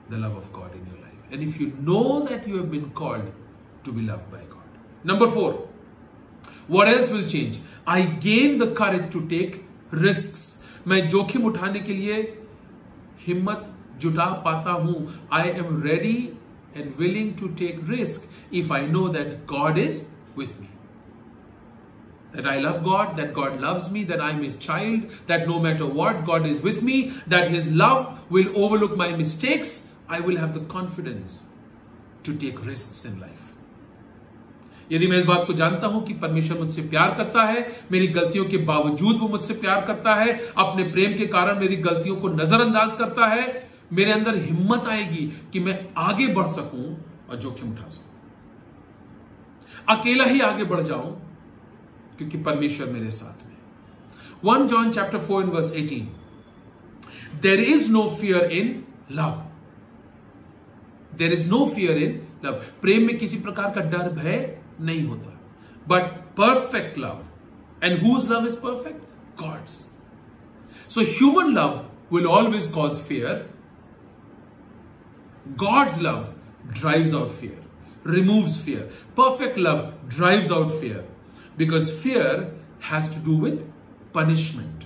the love of God in your life, and if you know that you have been called to be loved by God. Number 4, what else will change? I gain the courage to take risks. मैं जोखिम उठाने के लिए हिम्मत जुटा पाता हूं। I am ready and willing to take risk if I know that God is with me. That I love God, that God loves me, that I'm His child, that no matter what, God is with me, that His love will overlook my mistakes. I will have the confidence to take risks in life. यदि मैं इस बात को जानता हूं कि परमेश्वर मुझसे प्यार करता है, मेरी गलतियों के बावजूद वो मुझसे प्यार करता है, अपने प्रेम के कारण मेरी गलतियों को नजरअंदाज करता है, मेरे अंदर हिम्मत आएगी कि मैं आगे बढ़ सकूं और जोखिम उठा सकूं। अकेला ही आगे बढ़ जाऊं क्योंकि परमेश्वर मेरे साथ में। 1 John chapter 4 and verse 18. There is no fear in love. There is no fear in love. प्रेम में किसी प्रकार का डर भय नहीं होता, but perfect love. And whose love is perfect? God's. So human love will always cause fear. God's love drives out fear, removes fear. Perfect love drives out fear, because fear has to do with punishment.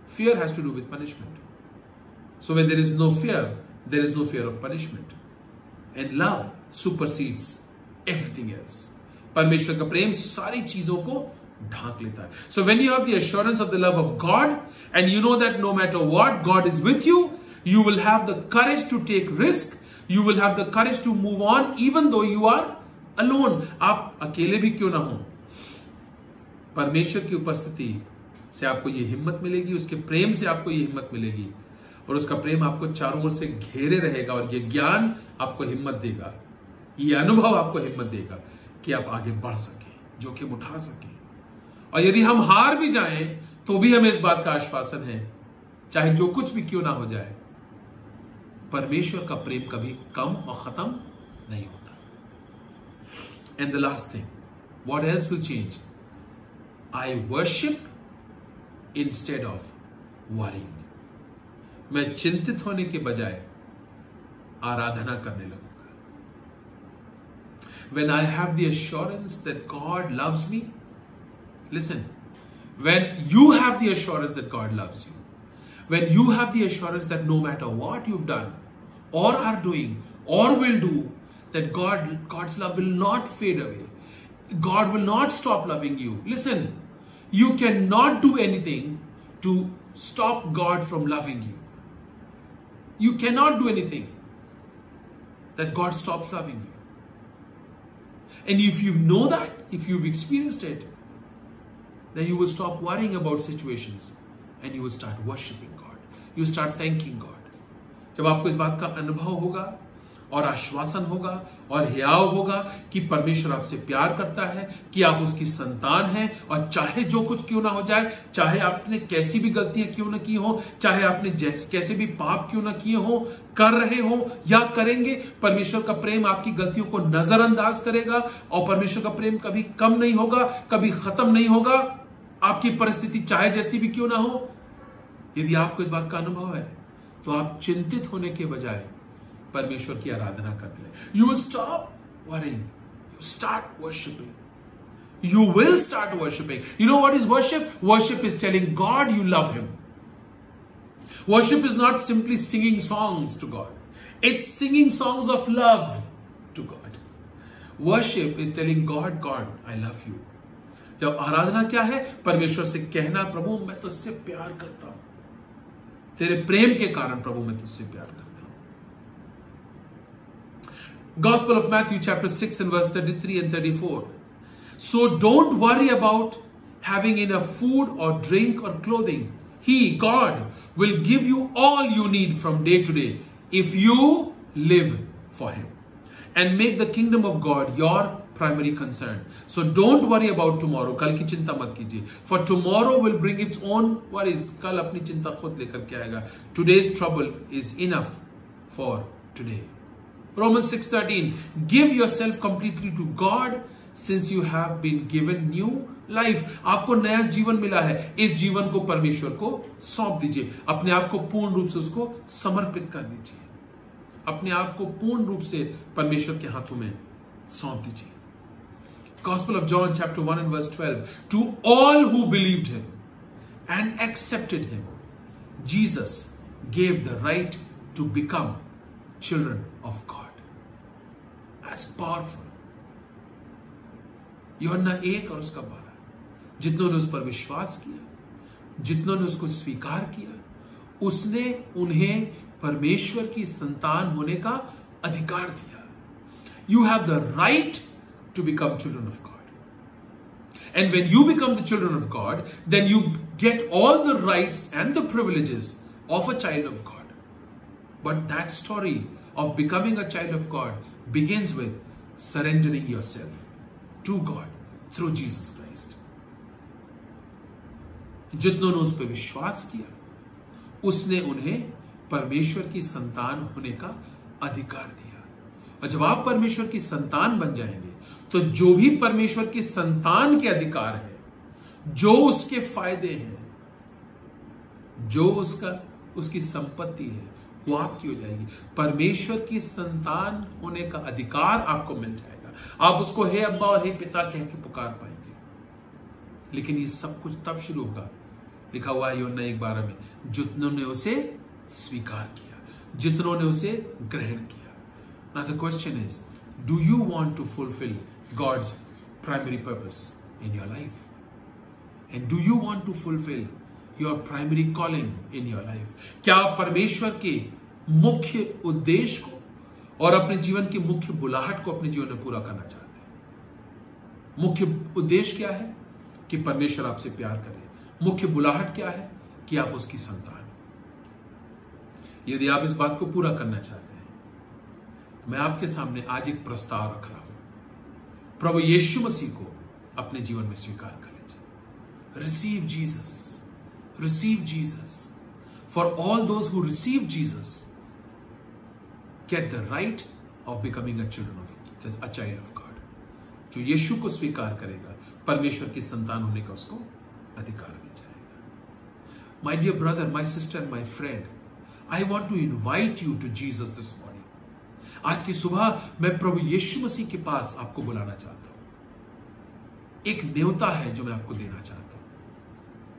Fear has to do with punishment. So when there is no fear, there is no fear of punishment. And love supersedes everything else. परमेश्वर का प्रेम सारी चीजों को ढांक लेता है. So when you have the assurance of the love of God, and you know that no matter what, God is with you, you will have the courage to take risk. You will have the courage to move on even though you are alone. आप अकेले भी क्यों ना हो, परमेश्वर की उपस्थिति से आपको ये हिम्मत मिलेगी, उसके प्रेम से आपको ये हिम्मत मिलेगी, और उसका प्रेम आपको चारों ओर से घेरे रहेगा, और ये ज्ञान आपको हिम्मत देगा, ये अनुभव आपको हिम्मत देगा कि आप आगे बढ़ सके, जोखिम उठा सके। और यदि हम हार भी जाएं तो भी हमें इस बात का आश्वासन है, चाहे जो कुछ भी क्यों ना हो जाए, परमेश्वर का प्रेम कभी कम और खत्म नहीं होता। And the last thing, what else will change? I worship instead of worrying. मैं चिंतित होने के बजाय आराधना करने लगूंगा. When I have the assurance that God loves me, listen, when you have the assurance that God loves you, when you have the assurance that no matter what you've done or are doing or will do, that God's love will not fade away. God will not stop loving you. Listen, you cannot do anything to stop God from loving you. You cannot do anything that God stops loving you. And if you know that, if you've experienced it, then you will stop worrying about situations and you will start worshiping God. You will start thanking God. जब आपको इस बात का अनुभव होगा और आश्वासन होगा और हियाव होगा कि परमेश्वर आपसे प्यार करता है, कि आप उसकी संतान हैं, और चाहे जो कुछ क्यों ना हो जाए, चाहे आपने कैसी भी गलतियां क्यों ना की हो, चाहे आपने कैसे भी पाप क्यों ना किए हो, कर रहे हो या करेंगे, परमेश्वर का प्रेम आपकी गलतियों को नजरअंदाज करेगा और परमेश्वर का प्रेम कभी कम नहीं होगा, कभी खत्म नहीं होगा, आपकी परिस्थिति चाहे जैसी भी क्यों ना हो. यदि आपको इस बात का अनुभव है तो आप चिंतित होने के बजाय परमेश्वर की आराधना करने लगे. You will stop worrying. You start worshiping. You will start worshiping. You know what is worship? Worship is telling God you love Him. Worship is not simply singing songs to God. It's singing songs of love to God. Worship is telling God, God, I love you. जब आराधना क्या है? परमेश्वर से कहना, प्रभु मैं तुझसे प्यार करता हूं. तेरे प्रेम के कारण प्रभु मैं तुझसे प्यार करता हूं. Gospel of Matthew chapter 6 and verse 33 and 34. So don't worry about having enough food or drink or clothing. He, God, will give you all you need from day to day if you live for Him. And make the kingdom of God your primary concern. So don't worry about tomorrow. कल की चिंता मत कीजिए. For tomorrow will bring its own worries. कल अपनी चिंता खुद लेकर के आएगा. Today's trouble is enough for today. Romans 6:13. Give yourself completely to God since you have been given new life. आपको नया जीवन मिला है. इस जीवन को परमेश्वर को सौंप दीजिए. अपने आप को पूर्ण रूप से उसको समर्पित कर दीजिए. अपने आप को पूर्ण रूप से परमेश्वर के हाथों में सौंप दीजिए. Gospel of John chapter 1 and verse 12. To all who believed Him and accepted Him, Jesus gave the right to become children of God. That's powerful. यूहन्ना 1 और उसका 12. जितनों ने उस पर विश्वास किया, जितनों ने उसको स्वीकार किया, उसने उन्हें परमेश्वर की संतान होने का अधिकार दिया. You have the right to become children of God. And when you become the children of God, then you get all the rights and the privileges of a child of God. But that story of becoming a child of God begins with surrendering yourself to God through Jesus Christ. जितनों ने उस पर विश्वास किया, उसने उन्हें परमेश्वर की संतान होने का अधिकार दिया. और जब आप परमेश्वर की संतान बन जाएंगे, तो जो भी परमेश्वर की संतान के अधिकार है, जो उसके फायदे हैं, जो उसकी संपत्ति है, वो आपकी हो जाएगी. परमेश्वर की संतान होने का अधिकार आपको मिल जाएगा. आप उसको हे अब्बा और हे पिता कह के पुकार पाएंगे. लेकिन ये सब कुछ तब शुरू होगा, लिखा हुआ है यूहन्ना 1:12 में, जितनों ने उसे स्वीकार किया, जितनों ने उसे ग्रहण किया. Now the question is, do you want to fulfill God's primary purpose in your life? And do you want to fulfill your primary calling in your life? क्या आप परमेश्वर के मुख्य उद्देश्य को और अपने जीवन की मुख्य बुलाहट को अपने जीवन में पूरा करना चाहते हैं? मुख्य उद्देश्य क्या है? कि परमेश्वर आपसे प्यार करे. मुख्य बुलाहट क्या है? कि आप उसकी संतान. यदि आप इस बात को पूरा करना चाहते हैं, मैं आपके सामने आज एक प्रस्ताव रख रहा हूं. प्रभु यीशु मसीह को अपने जीवन में स्वीकार कर लीजिए. Receive Jesus. Receive Jesus. For all those who receive Jesus get the right of becoming a child of God. जो यीशु को स्वीकार करेगा, परमेश्वर की संतान होने का उसको अधिकार मिल जाएगा। My dear brother, my sister, my friend, I want to invite you to Jesus this morning. आज की सुबह मैं प्रभु यीशु मसीह के पास आपको बुलाना चाहता हूं। एक न्योता है जो मैं आपको देना चाहता हूं,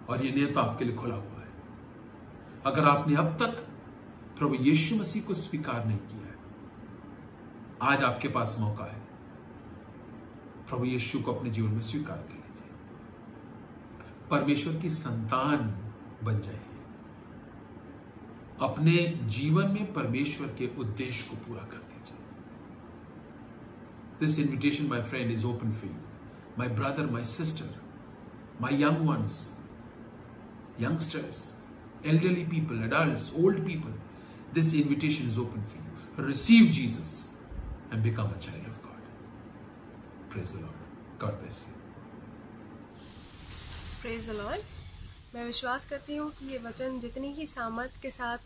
और यह न्योता आपके लिए खुला हुआ है। अगर आपने अब तक प्रभु यीशु मसीह को स्वीकार नहीं किया है, आज आपके पास मौका है। प्रभु यीशु को अपने जीवन में स्वीकार कर लीजिए, परमेश्वर की संतान बन जाइए, अपने जीवन में परमेश्वर के उद्देश्य को पूरा कर दीजिए। This invitation, my friend, is open for you. My brother, my sister, my young ones, youngsters, elderly people, adults, old people. This invitation is open for you. Receive Jesus and become a child of God. Praise the Lord. God bless you. Praise the Lord. मैं विश्वास करती हूँ कि ये वचन जितनी ही सामर्थ के साथ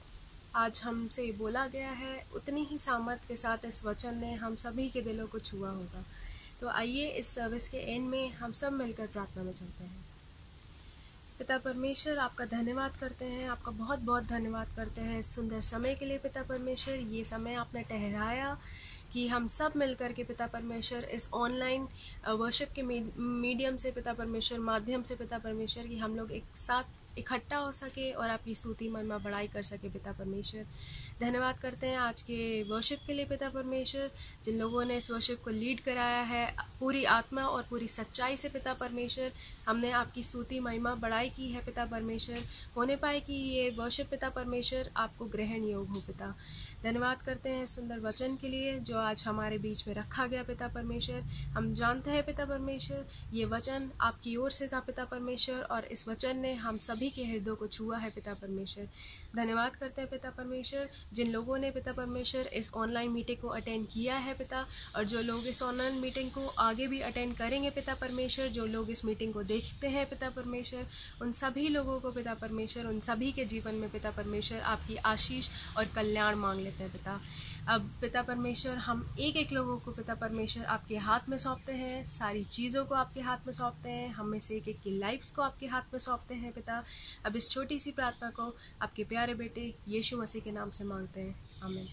आज हमसे बोला गया है, उतनी ही सामर्थ के साथ इस वचन ने हम सभी के दिलों को छुआ होगा। तो आइए इस सर्विस के एंड में हम सब मिलकर प्रार्थना में चलते हैं। पिता परमेश्वर, आपका धन्यवाद करते हैं, आपका बहुत बहुत धन्यवाद करते हैं इस सुंदर समय के लिए। पिता परमेश्वर, ये समय आपने ठहराया कि हम सब मिलकर के पिता परमेश्वर इस ऑनलाइन वर्शिप के मीडियम से पिता परमेश्वर, माध्यम से पिता परमेश्वर, कि हम लोग एक साथ इकट्ठा हो सके और आपकी स्तुति महिमा बढ़ाई कर सके। पिता परमेश्वर, धन्यवाद करते हैं आज के वर्शिप के लिए पिता परमेश्वर, जिन लोगों ने इस वर्शिप को लीड कराया है पूरी आत्मा और पूरी सच्चाई से। पिता परमेश्वर, हमने आपकी स्तुति महिमा बढ़ाई की है पिता परमेश्वर, होने पाए कि ये वर्शिप पिता परमेश्वर आपको ग्रहण योग हो। पिता धन्यवाद करते हैं सुंदर वचन के लिए जो आज हमारे बीच में रखा गया। पिता परमेश्वर, हम जानते हैं पिता परमेश्वर, ये वचन आपकी ओर से था पिता परमेश्वर, और इस वचन ने हम सभी के हृदय को छुआ है पिता परमेश्वर। धन्यवाद करते हैं पिता परमेश्वर, जिन लोगों ने पिता परमेश्वर इस ऑनलाइन मीटिंग को अटेंड किया है पिता, और जो लोग इस ऑनलाइन मीटिंग को आगे भी अटेंड करेंगे पिता परमेश्वर, जो लोग इस मीटिंग को देखते हैं पिता परमेश्वर, उन सभी लोगों को पिता परमेश्वर, उन सभी के जीवन में पिता परमेश्वर आपकी आशीष और कल्याण मांग लेते हैं पिता। अब पिता परमेश्वर, हम एक एक लोगों को पिता परमेश्वर आपके हाथ में सौंपते हैं, सारी चीज़ों को आपके हाथ में सौंपते हैं, हम में से एक एक की लाइफ्स को आपके हाथ में सौंपते हैं पिता। अब इस छोटी सी प्रार्थना को आपके प्यारे बेटे यीशु मसीह के नाम से मांगते हैं, आमीन।